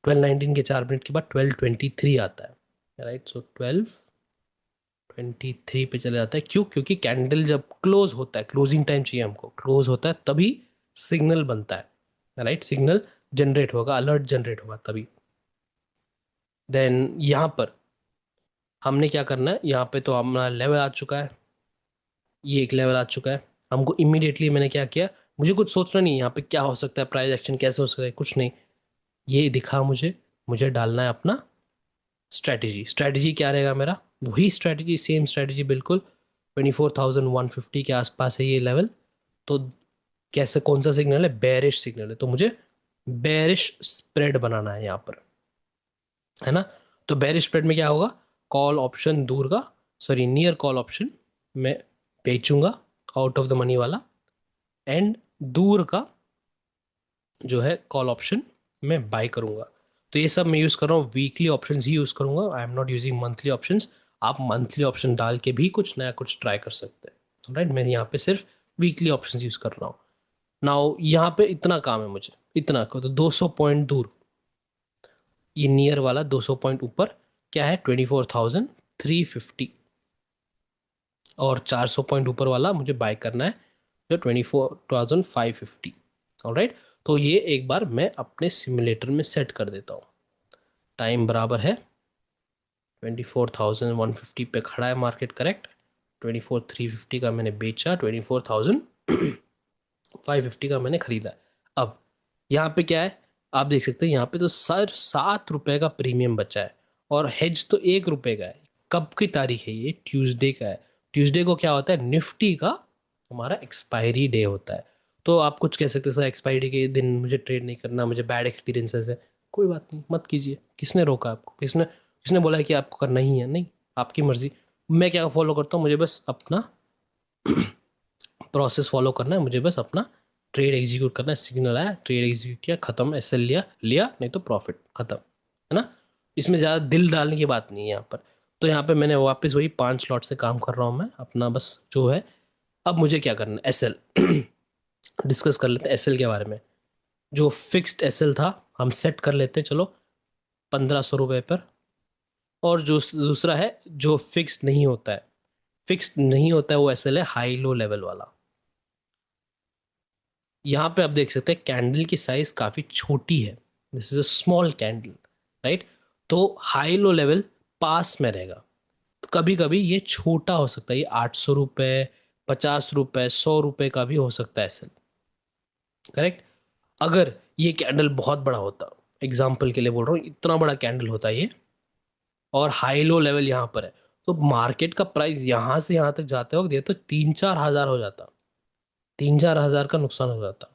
12/19 के 4 मिनट के बाद 12/23 आता है, राइट। सो 12/23 पे चले जाता है, क्यों? क्योंकि कैंडल जब क्लोज होता है, क्लोजिंग टाइम चाहिए हमको, क्लोज होता है तभी सिग्नल बनता है, राइट। सिग्नल जनरेट होगा, अलर्ट जनरेट होगा तभी। देन यहाँ पर हमने क्या करना है, यहाँ पे तो हमारा लेवल आ चुका है, ये एक लेवल आ चुका है। हमको इमीडिएटली मैंने क्या किया, मुझे कुछ सोचना नहीं है यहाँ पे क्या हो सकता है, प्राइस एक्शन कैसे हो सकता है, कुछ नहीं। ये दिखा मुझे, मुझे डालना है अपना स्ट्रैटेजी। स्ट्रैटेजी क्या रहेगा मेरा, वही स्ट्रैटेजी, सेम स्ट्रैटेजी बिल्कुल। 24,150 के आसपास है ये लेवल। तो कैसे, कौन सा सिग्नल है, बेरिश सिग्नल है, तो मुझे बेरिश स्प्रेड बनाना है यहाँ पर, है ना। तो बेरिश स्प्रेड में क्या होगा, कॉल ऑप्शन दूर का, सॉरी नियर कॉल ऑप्शन मैं बेचूंगा, आउट ऑफ द मनी वाला, एंड दूर का जो है कॉल ऑप्शन मैं बाय करूंगा। तो ये सब मैं यूज़ कर रहा हूँ, वीकली ऑप्शन ही यूज़ करूंगा, I am not using monthly options. आप मंथली ऑप्शन डाल के भी कुछ नया कुछ ट्राई कर सकते हैं, राइट। मैं यहाँ पे सिर्फ वीकली ऑप्शन यूज़ कर रहा हूँ। नाउ यहाँ पे इतना काम है मुझे, इतना को तो 200 पॉइंट दूर, ये नियर वाला 200 पॉइंट ऊपर क्या है, 24,350, और 400 पॉइंट ऊपर वाला मुझे बाय करना है जो 24,550। ऑलराइट, तो ये एक बार मैं अपने सिमुलेटर में सेट कर देता हूँ। टाइम बराबर है 24,150 पे खड़ा है मार्केट, करेक्ट। 24,350 का मैंने बेचा, 24,550 का मैंने खरीदा। अब यहाँ पे क्या है, आप देख सकते हैं यहाँ पे तो सर 7 रुपए का प्रीमियम बचा है, और हेज तो 1 रुपए का है। कब की तारीख है ये, ट्यूसडे का है। ट्यूसडे को क्या होता है, निफ्टी का हमारा एक्सपायरी डे होता है। तो आप कुछ कह सकते हैं सर एक्सपायरी के दिन मुझे ट्रेड नहीं करना, मुझे बैड एक्सपीरियंसेस है। कोई बात नहीं, मत कीजिए। किसने रोका आपको, किसने किसने बोला है कि आपको करना ही है, नहीं, आपकी मर्जी। मैं क्या फॉलो करता हूँ, मुझे बस अपना प्रोसेस फॉलो करना है, मुझे बस अपना ट्रेड एग्जीक्यूट करना है। सिग्नल आया, ट्रेड एग्जीक्यूट किया, खत्म, एसएल लिया लिया, नहीं तो प्रॉफिट, खत्म, है ना। इसमें ज़्यादा दिल डालने की बात नहीं है यहाँ पर। तो यहाँ पे मैंने वापस वही 5 स्लॉट से काम कर रहा हूँ मैं अपना, बस जो है। अब मुझे क्या करना है, एसएल डिस्कस कर लेते हैं एसएल के बारे में। जो फिक्स्ड एसएल था हम सेट कर लेते हैं, चलो 1,500 रुपये पर। और जो दूसरा है जो फिक्स्ड नहीं होता है, फिक्स्ड नहीं होता है वो एसएल है हाई लो लेवल वाला। यहाँ पे आप देख सकते हैं कैंडल की साइज काफ़ी छोटी है, this is a small candle, right. तो हाई लो लेवल पास में रहेगा, तो कभी कभी ये छोटा हो सकता है, ये 800 रुपये, 50 रुपये, 100 रुपये का भी हो सकता है ऐसे, करेक्ट। अगर ये कैंडल बहुत बड़ा होता, एग्जाम्पल के लिए बोल रहा हूँ, इतना बड़ा कैंडल होता ये, और हाई लो लेवल यहाँ पर है, तो मार्केट का प्राइस यहाँ से यहाँ तक जाते वक्त ये तो 3-4 हज़ार हो जाता, 3-4 हज़ार का नुकसान हो जाता,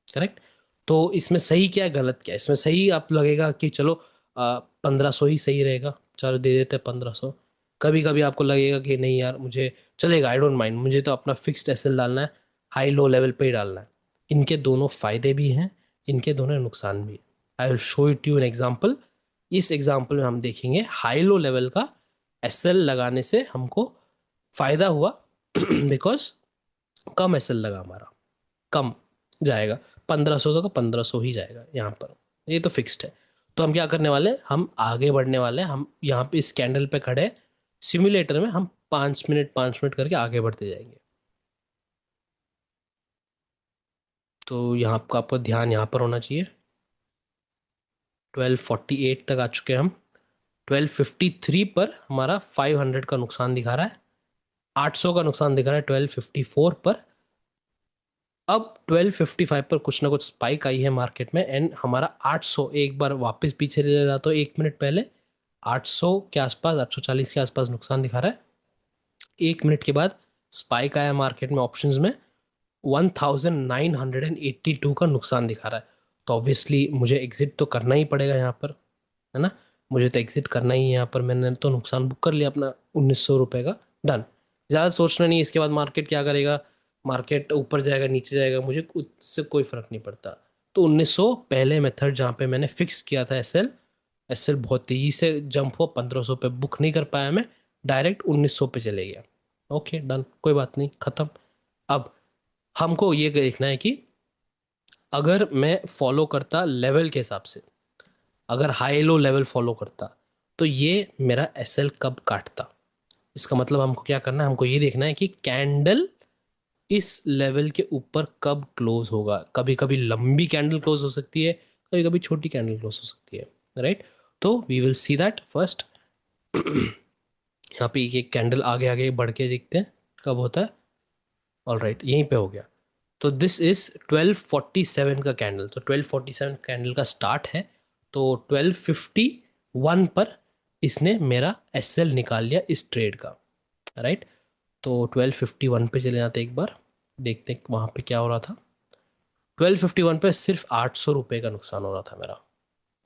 करेक्ट। तो इसमें सही क्या है, गलत क्या है, इसमें सही आप लगेगा कि चलो 1,500 ही सही रहेगा, चलो दे देते 1,500। कभी कभी आपको लगेगा कि नहीं यार मुझे चलेगा, आई डोंट माइंड, मुझे तो अपना फिक्स्ड एसएल डालना है, हाई लो लेवल पे ही डालना है। इनके दोनों फायदे भी हैं, इनके दोनों नुकसान भी हैं। आई will show it you an example. इस एग्जाम्पल में हम देखेंगे हाई लो लेवल का एसएल लगाने से हमको फायदा हुआ बिकॉज कम एसएल लगा हमारा, कम जाएगा। 1,500 तो का 1,500 ही जाएगा यहाँ पर, ये तो फिक्स्ड है। तो हम क्या करने वाले हैं, हम आगे बढ़ने वाले हैं, हम यहाँ पे इस कैंडल पे खड़े हैं, सिमुलेटर में हम 5 मिनट 5 मिनट करके आगे बढ़ते जाएंगे। तो यहाँ का आपका ध्यान यहाँ पर होना चाहिए। 12:48 तक आ चुके हैं हम, 1253 पर हमारा 500 का नुकसान दिखा रहा है, 800 का नुकसान दिखा रहा है 1254 पर। अब 1255 पर कुछ ना कुछ स्पाइक आई है मार्केट में, एंड हमारा 800 एक बार वापस पीछे ले रहा, तो 1 मिनट पहले 800 के आसपास, 840 के आसपास नुकसान दिखा रहा है। 1 मिनट के बाद स्पाइक आया मार्केट में ऑप्शंस में, 1982 का नुकसान दिखा रहा है। तो ऑब्वियसली मुझे एग्जिट तो करना ही पड़ेगा यहाँ पर, है ना। मुझे तो एग्जिट करना ही है यहाँ पर। मैंने तो नुकसान बुक कर लिया अपना 1900 रुपये का, डन। ज़्यादा सोचना नहीं इसके बाद मार्केट क्या करेगा, मार्केट ऊपर जाएगा नीचे जाएगा, मुझे उससे कोई फ़र्क नहीं पड़ता। तो 1900 पहले मेथड जहाँ पे मैंने फिक्स किया था एसएल, एसएल बहुत तेज़ी से जंप हो, 1500 पे बुक नहीं कर पाया मैं, डायरेक्ट 1900 पे चले गया। ओके डन, कोई बात नहीं, ख़त्म। अब हमको ये देखना है कि अगर मैं फॉलो करता लेवल के हिसाब से, अगर हाई लो लेवल फॉलो करता, तो ये मेरा एसएल कब काटता। इसका मतलब हमको क्या करना है, हमको ये देखना है कि कैंडल इस लेवल के ऊपर कब क्लोज होगा। कभी कभी लंबी कैंडल क्लोज हो सकती है, कभी कभी छोटी कैंडल क्लोज हो सकती है, राइट। तो we will see that first. यहाँ पे एक कैंडल आगे आगे बढ़ के देखते हैं कब होता है। ऑल राइट, यहीं पे हो गया। तो दिस इज 1247 का कैंडल, तो 1247 कैंडल का स्टार्ट है। तो 1251 पर इसने मेरा एसएल निकाल लिया इस ट्रेड का, राइट। तो 1251 पे चले जाते एक बार, देखते हैं वहाँ पे क्या हो रहा था। 1251 पे सिर्फ 800 रुपये का नुकसान हो रहा था मेरा,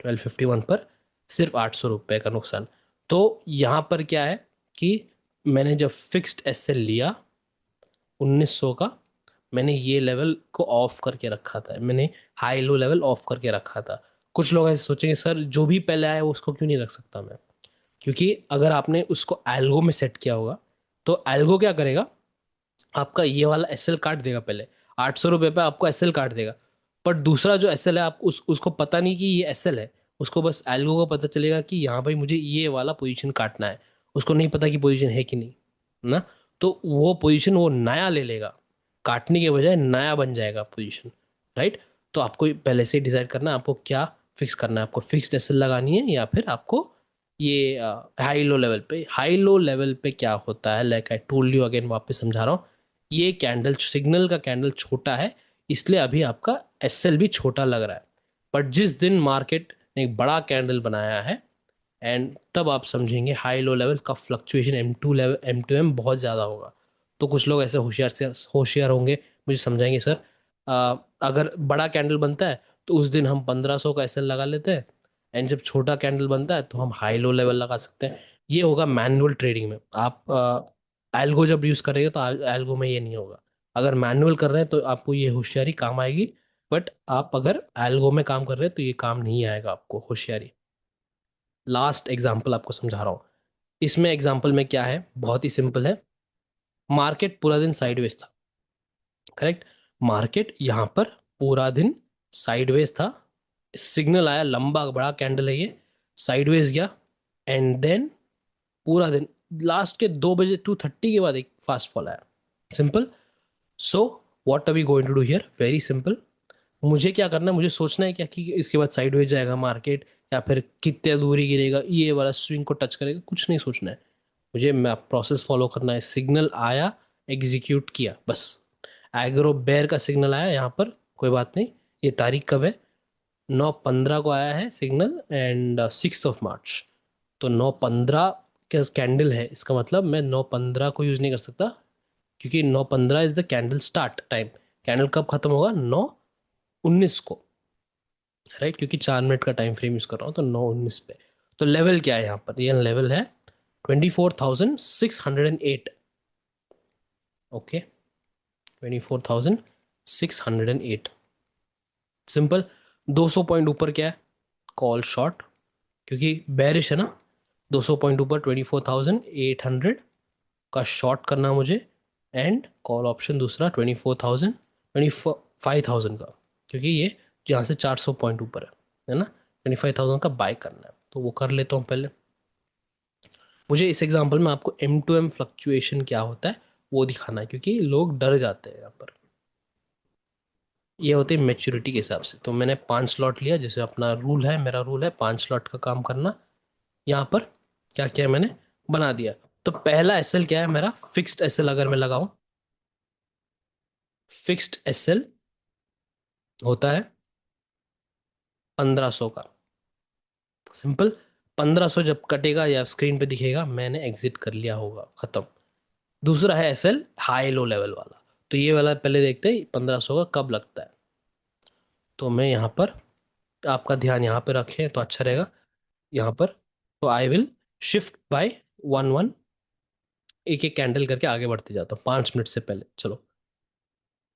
1251 पर सिर्फ 800 रुपये का नुकसान। तो यहाँ पर क्या है कि मैंने जब फिक्स्ड एसएल लिया 1900 का, मैंने ये लेवल को ऑफ करके रखा था, मैंने हाई लो लेवल ऑफ करके रखा था। कुछ लोग ऐसे सोचेंगे सर जो भी पहले आया उसको क्यों नहीं रख सकता मैं, क्योंकि अगर आपने उसको एल्गो में सेट किया होगा, तो एल्गो क्या करेगा, आपका ये वाला एसएल काट देगा पहले, 800 रुपये पे आपको एसएल काट देगा। पर दूसरा जो एसएल है, आप उसको पता नहीं कि ये एसएल है, उसको बस एल्गो को पता चलेगा कि यहाँ भाई मुझे ये वाला पोजीशन काटना है, उसको नहीं पता कि पोजीशन है कि नहीं, ना। तो वो पोजीशन वो नया ले लेगा, काटने के बजाय नया बन जाएगा पोजीशन, राइट। तो आपको पहले से ही डिसाइड करना है आपको क्या फिक्स करना है, आपको फिक्स्ड एसएल लगानी है या फिर आपको ये हाई लो लेवल पे। हाई लो लेवल पे क्या होता है, like I told you again, वापस समझा रहा हूँ, ये कैंडल सिग्नल का कैंडल छोटा है, इसलिए अभी आपका एसएल भी छोटा लग रहा है। बट जिस दिन मार्केट ने एक बड़ा कैंडल बनाया है, एंड तब आप समझेंगे हाई लो लेवल का फ्लक्चुएशन M2 लेवल M2M बहुत ज़्यादा होगा। तो कुछ लोग ऐसे होशियार से होशियार होंगे, मुझे समझाएंगे सर, अगर बड़ा कैंडल बनता है तो उस दिन हम 1500 का एसएल लगा लेते हैं, एंड जब छोटा कैंडल बनता है तो हम हाई लो लेवल लगा सकते हैं। ये होगा मैनुअल ट्रेडिंग में। आप एल्गो जब यूज़ करेंगे तो एल्गो में ये नहीं होगा। अगर मैनुअल कर रहे हैं तो आपको ये होशियारी काम आएगी, बट आप अगर एल्गो में काम कर रहे हैं तो ये काम नहीं आएगा आपको होशियारी। लास्ट एग्जाम्पल आपको समझा रहा हूँ। इसमें एग्जाम्पल में क्या है, बहुत ही सिंपल है। मार्केट पूरा दिन साइडवेज था, करेक्ट। मार्केट यहाँ पर पूरा दिन साइडवेज था, सिग्नल आया, लंबा बड़ा कैंडल है ये, साइडवेज गया, एंड देन पूरा दिन लास्ट के 2 बजे 2:30 के बाद एक फास्ट फॉल आया। Simple. So what are we going to do here, very simple. मुझे क्या करना है, मुझे सोचना है क्या कि इसके बाद साइडवेज जाएगा मार्केट या फिर कितने दूरी गिरेगा, ये वाला स्विंग को टच करेगा, कुछ नहीं सोचना है। मुझे मैं प्रोसेस फॉलो करना है, सिग्नल आया, एग्जीक्यूट किया, बस। एग्रो बेयर का सिग्नल आया यहाँ पर, कोई बात नहीं। ये तारीख कब है, 9/15 को आया है सिग्नल, एंड 6 मार्च। तो 9/15 का कैंडल है, इसका मतलब मैं 9/15 को यूज़ नहीं कर सकता, क्योंकि 9/15 is the candle start time. Candle कब खत्म होगा, 9/19 को, राइट, क्योंकि 4 मिनट का टाइम फ्रेम यूज़ कर रहा हूँ, तो 9/19 पे। तो लेवल क्या है यहाँ पर, ये लेवल है 24,608। ओके, 24,608। सिंपल। 200 पॉइंट ऊपर क्या है, कॉल शॉर्ट, क्योंकि बेरिश है ना। 200 पॉइंट ऊपर 24,800 का शॉर्ट करना मुझे, एंड कॉल ऑप्शन दूसरा 25,000 का, क्योंकि ये यहाँ से 400 पॉइंट ऊपर है ना, 25,000 का बाय करना है, तो वो कर लेता हूँ पहले। मुझे इस एग्जांपल में आपको M2M फ्लक्चुएशन क्या होता है वो दिखाना है, क्योंकि लोग डर जाते हैं यहाँ पर। ये होते हैं मेच्योरिटी के हिसाब से। तो मैंने 5 स्लॉट लिया, जैसे अपना रूल है, मेरा रूल है 5 स्लॉट का काम करना। यहाँ पर क्या किया मैंने, बना दिया। तो पहला एसएल क्या है मेरा, फिक्स्ड एसएल अगर मैं लगाऊं, फिक्स्ड एसएल होता है 1500 का। सिंपल, 1500 जब कटेगा या स्क्रीन पे दिखेगा मैंने एग्जिट कर लिया होगा, खत्म। दूसरा है एसएल हाई लो लेवल वाला। तो ये वाला पहले देखते हैं 1500 का कब लगता है। तो मैं यहाँ पर, आपका ध्यान यहाँ पे रखें तो अच्छा रहेगा। यहाँ पर तो I will shift by one one, एक एक कैंडल करके आगे बढ़ते जाता हूँ 5 मिनट से पहले। चलो,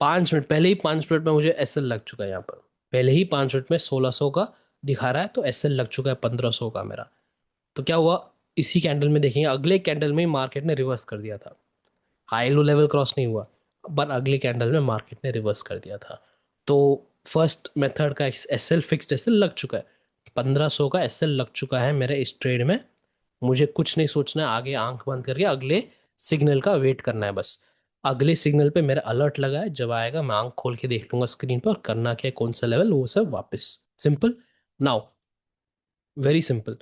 5 मिनट पहले ही, 5 मिनट में मुझे एसएल लग चुका है यहाँ पर। पहले ही 5 मिनट में 1600 का दिखा रहा है, तो एसएल लग चुका है 1500 का मेरा। तो क्या हुआ, इसी कैंडल में देखेंगे, अगले कैंडल में ही मार्केट ने रिवर्स कर दिया था। हाई लो लेवल क्रॉस नहीं हुआ, पर अगले कैंडल में मार्केट ने रिवर्स कर दिया था। तो फर्स्ट मेथड का एसएल, फिक्स्ड एसएल लग चुका है, 1500 का एसएल लग चुका है मेरे इस ट्रेड में। मुझे कुछ नहीं सोचना है, आगे आंख बंद करके अगले सिग्नल का वेट करना है बस। अगले सिग्नल पे मेरा अलर्ट लगा है, जब आएगा मैं आंख खोल के देख लूंगा स्क्रीन पर, और करना क्या है, कौन सा लेवल, वो सब वापस। सिंपल। Now, very simple.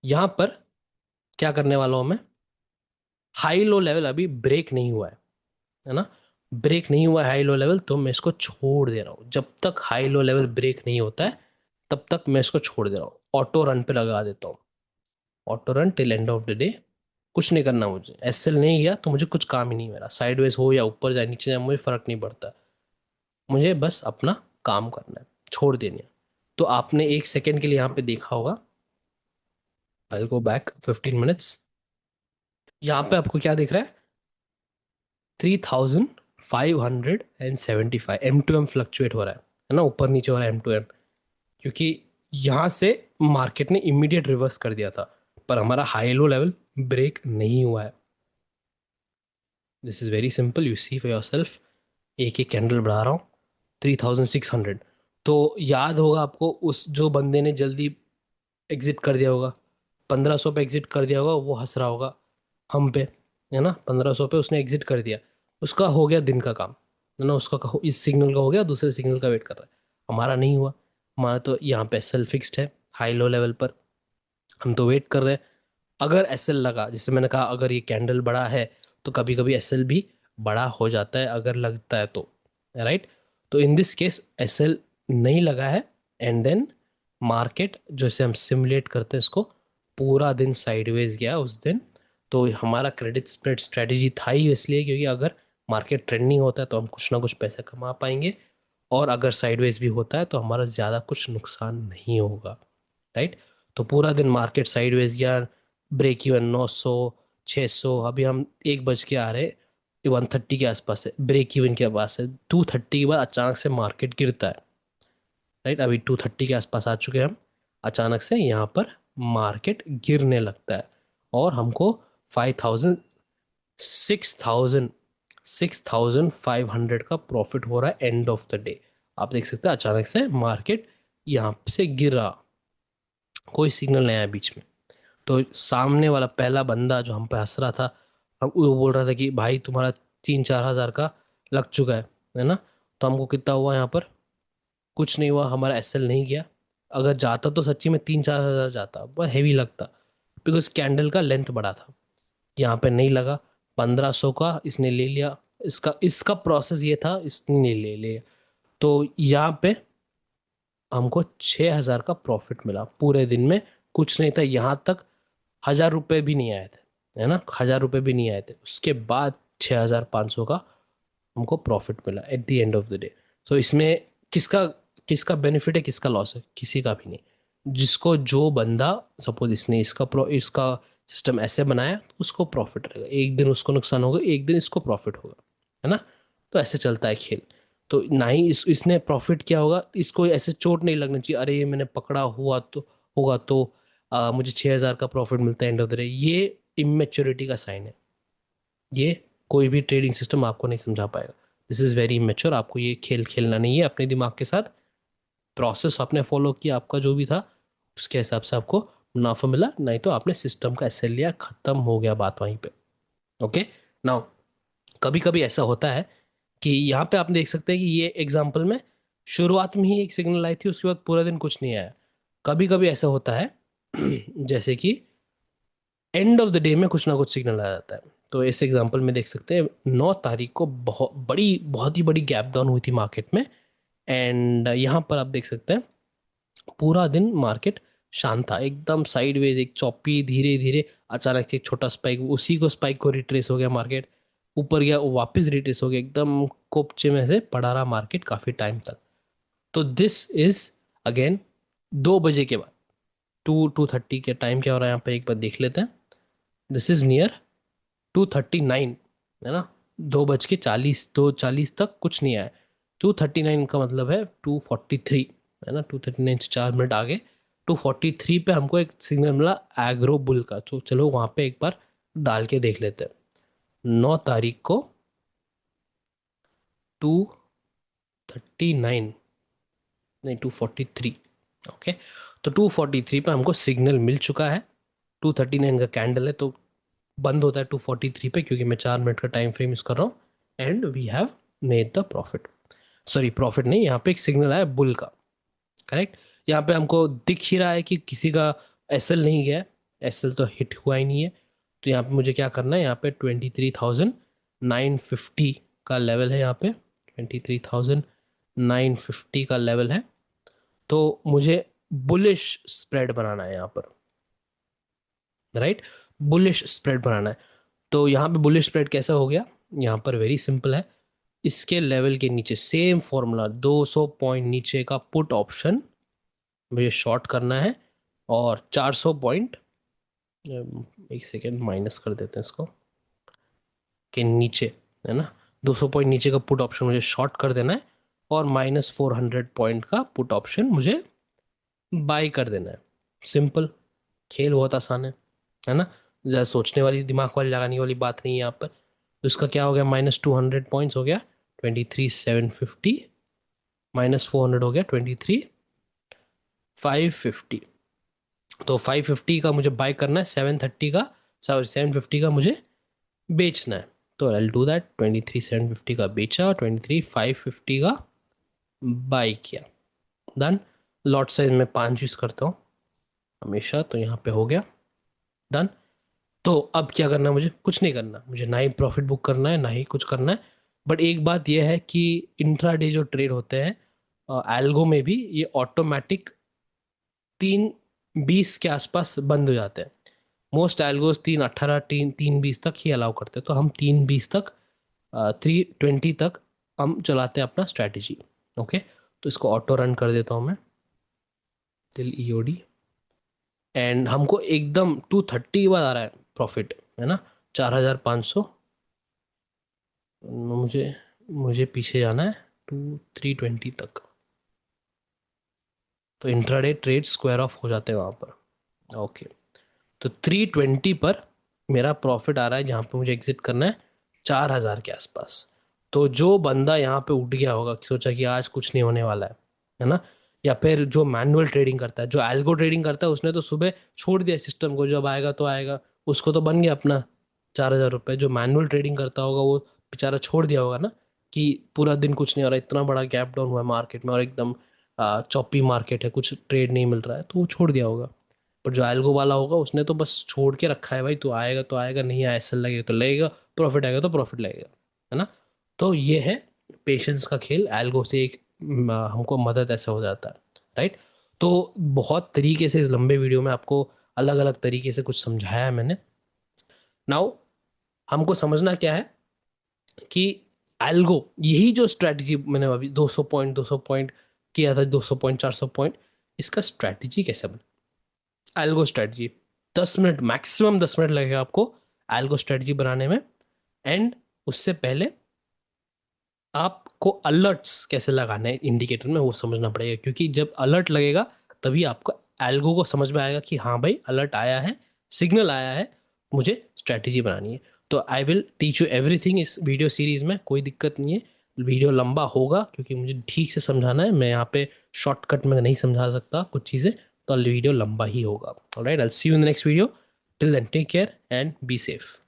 यहाँ पर क्या करने वाला हूं मैं, हाई लो लेवल अभी ब्रेक नहीं हुआ है ना, ब्रेक नहीं हुआ है हाई लो लेवल, तो मैं इसको छोड़ दे रहा हूँ। जब तक हाई लो लेवल ब्रेक नहीं होता है तब तक मैं इसको छोड़ दे रहा हूँ, ऑटो रन पे लगा देता हूँ। Auto run till and of the day. कुछ नहीं करना मुझे, एसएल नहीं गया तो मुझे कुछ काम ही नहीं, मेरा साइडवेज हो या ऊपर जाए नीचे जाए मुझे फर्क नहीं पड़ता। मुझे बस अपना काम करना है, छोड़ देनी है। तो आपने 1 सेकेंड के लिए यहाँ पे देखा होगा, आई गो बैक 15 मिनट्स। यहाँ पे आपको क्या दिख रहा है, 3575 M2M फ्लक्चुएट हो रहा है ना, ऊपर नीचे हो रहा है M2M। क्योंकि यहाँ से मार्केट ने इमीडिएट रिवर्स कर दिया था, पर हमारा हाई लो लेवल ब्रेक नहीं हुआ है। This is very simple, you see for yourself. एक एक कैंडल बढ़ा रहा हूँ, 3600। तो याद होगा आपको, उस जो बंदे ने जल्दी एग्जिट कर दिया होगा, 1500 पे एग्जिट कर दिया होगा, वो हंस रहा होगा हम पे, है ना। 1500 पे उसने एग्जिट कर दिया, उसका हो गया दिन का काम, है ना। उसका इस सिग्नल का हो गया, दूसरे सिग्नल का वेट कर रहा है। हमारा नहीं हुआ, हमारा तो यहाँ पे एसएल फिक्स्ड है हाई लो लेवल पर, हम तो वेट कर रहे हैं। अगर एसएल लगा, जैसे मैंने कहा, अगर ये कैंडल बड़ा है तो कभी कभी एसएल भी बड़ा हो जाता है अगर लगता है तो, राइट। तो इन दिस केस एसएल नहीं लगा है, एंड देन मार्केट जैसे हम सिमुलेट करते हैं इसको, पूरा दिन साइडवेज गया उस दिन। तो हमारा क्रेडिट स्प्रेड स्ट्रेटेजी था ही इसलिए क्योंकि अगर मार्केट ट्रेंडिंग होता है तो हम कुछ ना कुछ पैसे कमा पाएंगे, और अगर साइडवेज भी होता है तो हमारा ज़्यादा कुछ नुकसान नहीं होगा, राइट। तो पूरा दिन मार्केट साइडवेज गया, ब्रेक इवन 900, 600, अभी हम 1 बज के आ रहे, 130 के आसपास है, ब्रेक इवन के पास है। 230 के बाद अचानक से मार्केट गिरता है, राइट। अभी 230 के आसपास आ चुके हैं हम, अचानक से यहाँ पर मार्केट गिरने लगता है, और हमको 5000, 6000, 6500 का प्रॉफिट हो रहा है एंड ऑफ द डे। आप देख सकते हैं अचानक से मार्केट यहाँ से गिरा, कोई सिग्नल नहीं आया बीच में। तो सामने वाला पहला बंदा जो हम पे हंस रहा था, हम वो बोल रहा था कि भाई तुम्हारा 3-4 हज़ार का लग चुका है ना। तो हमको कितना हुआ यहाँ पर, कुछ नहीं हुआ, हमारा एसएल नहीं गया। अगर जाता तो सच्ची में 3-4 हज़ार जाता, बहुत हैवी लगता, बिकॉज कैंडल का लेंथ बड़ा था। यहाँ पे नहीं लगा, 1500 का इसने ले लिया, इसका इसका प्रोसेस ये था, इसने नहीं ले लिया। तो यहाँ पे हमको 6000 का प्रॉफिट मिला पूरे दिन में। कुछ नहीं था यहाँ तक, 1000 रुपये भी नहीं आए थे, है ना, 1000 रुपये भी नहीं आए थे। उसके बाद 6500 का हमको प्रॉफिट मिला at the end of the day. So इसमें किसका किसका बेनिफिट है, किसका लॉस है, किसी का भी नहीं। जिसको जो बंदा, सपोज इसने इसका सिस्टम ऐसे बनाया तो उसको प्रॉफिट रहेगा, एक दिन उसको नुकसान होगा, एक दिन इसको प्रॉफिट होगा, है ना। तो ऐसे चलता है खेल। तो ना ही इसने प्रॉफिट किया होगा, इसको ऐसे चोट नहीं लगना चाहिए, अरे ये मैंने पकड़ा हुआ तो होगा तो मुझे 6000 का प्रॉफिट मिलता है एंड ऑफ द डे। ये इमेच्योरिटी का साइन है, ये कोई भी ट्रेडिंग सिस्टम आपको नहीं समझा पाएगा। दिस इज़ वेरी इमेच्योर, आपको ये खेल खेलना नहीं है अपने दिमाग के साथ। प्रोसेस आपने फॉलो किया, आपका जो भी था उसके हिसाब से आपको मुनाफा मिला, नहीं तो आपने सिस्टम का एसएल लिया, खत्म हो गया बात वहीं पे। ओके। नाउ, कभी कभी ऐसा होता है कि यहाँ पे आप देख सकते हैं कि ये एग्जाम्पल में शुरुआत में ही एक सिग्नल आई थी, उसके बाद पूरा दिन कुछ नहीं आया। कभी कभी ऐसा होता है जैसे कि एंड ऑफ द डे में कुछ ना कुछ सिग्नल आ जाता है। तो इस एग्जांपल में देख सकते हैं 9 तारीख को बहुत ही बड़ी गैप डाउन हुई थी मार्केट में। एंड यहाँ पर आप देख सकते हैं पूरा दिन मार्केट शांत था, एकदम साइडवेज, एक चौपी, धीरे धीरे अचानक से एक छोटा स्पाइक, उसी को स्पाइक को रिट्रेस हो गया मार्केट, ऊपर गया, वो वापस रिट्रेस हो गया, एकदम कोपचे में से पड़ा रहा मार्केट काफ़ी टाइम तक। तो दिस इज अगेन 2 बजे के बाद, 2:30 के टाइम क्या हो रहा है यहाँ पे एक बार देख लेते हैं। दिस इज नियर 2:39, है ना। 2:40, 2:40 तक कुछ नहीं आया। 2:39 का मतलब है 2:43, है ना। 2:39 से 4 मिनट आगे 2:43 पे हमको एक सिग्नल मिला एग्रो बुल का। तो चलो वहाँ पे एक बार डाल के देख लेते हैं। 9 तारीख को 2:39, नहीं 2:43, ओके। तो 2:43 पे हमको सिग्नल मिल चुका है। 2:39 का कैंडल है तो बंद होता है 2:43 पे, क्योंकि मैं 4 मिनट का टाइम फ्रेम यूज़ कर रहा हूँ। And we have made the profit, sorry profit नहीं, यहाँ पे एक सिग्नल आया बुल का, करेक्ट। यहाँ पे हमको दिख ही रहा है कि किसी का एसएल नहीं गया है, एसएल तो हिट हुआ ही नहीं है। तो यहाँ पे मुझे क्या करना है, यहाँ पे 23,950 का लेवल है, यहाँ पे 23,950 का लेवल है। तो मुझे बुलिश स्प्रेड बनाना है यहाँ पर, राइट। बुलिश स्प्रेड बनाना है। तो यहाँ पे बुलिश स्प्रेड कैसा हो गया, यहाँ पर वेरी सिंपल है। इसके लेवल के नीचे सेम फॉर्मूला, 200 पॉइंट नीचे का पुट ऑप्शन मुझे शॉर्ट करना है, और 400 पॉइंट, एक सेकेंड माइनस कर देते हैं इसको, के नीचे, है ना, 200 पॉइंट नीचे का पुट ऑप्शन मुझे शॉर्ट कर देना है, और -400 पॉइंट का पुट ऑप्शन मुझे बाई कर देना है। सिंपल, खेल बहुत आसान है ना। ज़्यादा सोचने वाली, दिमाग वाली, लगाने वाली बात नहीं है यहाँ पर। तो इसका क्या हो गया, -200 पॉइंट्स हो गया 23,750, -400 हो गया 23,550। तो 550 का मुझे बाय करना है, 730 का, सॉरी 750 का मुझे बेचना है। तो आई डू दैट, 23,750 का बेचा, 23,550 का बाई किया, डन। लॉट साइज में 5 यूज़ करता हूँ हमेशा, तो यहाँ पे हो गया, डन। तो अब क्या करना है, मुझे कुछ नहीं करना, मुझे ना ही प्रॉफिट बुक करना है ना ही कुछ करना है। बट एक बात यह है कि इंट्राडे जो ट्रेड होते हैं एल्गो में भी, ये ऑटोमेटिक 3:20 के आसपास बंद हो जाते हैं। मोस्ट एल्गोज 3:18, 3:20 तक ही अलाउ करते हैं। तो हम 3:20 तक, 3:20 तक हम चलाते हैं अपना स्ट्रैटेजी, ओके। तो इसको ऑटो रन कर देता हूँ मैं, टिल ईओडी। एंड हमको एकदम 2:30 के बाद आ रहा है प्रॉफिट, है ना, 4,500। मुझे मुझे पीछे जाना है 3:20 तक। तो इंट्राडे ट्रेड स्क्वायर ऑफ हो जाते हैं वहाँ पर, ओके। तो 3:20 पर मेरा प्रॉफिट आ रहा है, जहाँ पे मुझे एग्जिट करना है 4,000 के आसपास। तो जो बंदा यहाँ पे उठ गया होगा, सोचा कि आज कुछ नहीं होने वाला है ना, या फिर जो मैनुअल ट्रेडिंग करता है, जो एल्गो ट्रेडिंग करता है, उसने तो सुबह छोड़ दिया सिस्टम को, जब आएगा तो आएगा, उसको तो बन गया अपना 4,000 रुपये। जो मैनुअल ट्रेडिंग करता होगा वो बेचारा छोड़ दिया होगा ना, कि पूरा दिन कुछ नहीं हो रहा, इतना बड़ा गैप डाउन हुआ है मार्केट में और एकदम चौपी मार्केट है, कुछ ट्रेड नहीं मिल रहा है, तो वो छोड़ दिया होगा। पर जो एल्गो वाला होगा उसने तो बस छोड़ के रखा है, भाई तो आएगा तो आएगा, नहीं आया एसएल लगेगा तो लगेगा, प्रॉफिट आएगा तो प्रॉफिट लगेगा, है ना। तो ये है पेशेंस का खेल, एल्गो से एक हमको मदद ऐसा हो जाता है, राइट। तो बहुत तरीके से इस लंबे वीडियो में आपको अलग अलग तरीके से कुछ समझाया है मैंने। नाउ हमको समझना क्या है कि एल्गो, यही जो स्ट्रैटेजी मैंने अभी 200 पॉइंट 200 पॉइंट किया था, 200 पॉइंट 400 पॉइंट, इसका स्ट्रैटेजी कैसे बना, algo strategy. 10 minute, maximum 10 minute लगेगा आपको एल्गो स्ट्रेटजी बनाने में। एंड उससे पहले आपको अलर्ट्स कैसे लगाने हैं इंडिकेटर में, वो समझना पड़ेगा, क्योंकि जब अलर्ट लगेगा तभी आपको एल्गो को समझ में आएगा कि हाँ भाई अलर्ट आया है, सिग्नल आया है, मुझे स्ट्रैटेजी बनानी है। तो I will teach you everything इस वीडियो सीरीज में, कोई दिक्कत नहीं है। वीडियो लंबा होगा क्योंकि मुझे ठीक से समझाना है, मैं यहाँ पे शॉर्टकट में नहीं समझा सकता कुछ चीज़ें, तो वीडियो लंबा ही होगा। Alright, I will see you in the next video. Till then take care and be safe.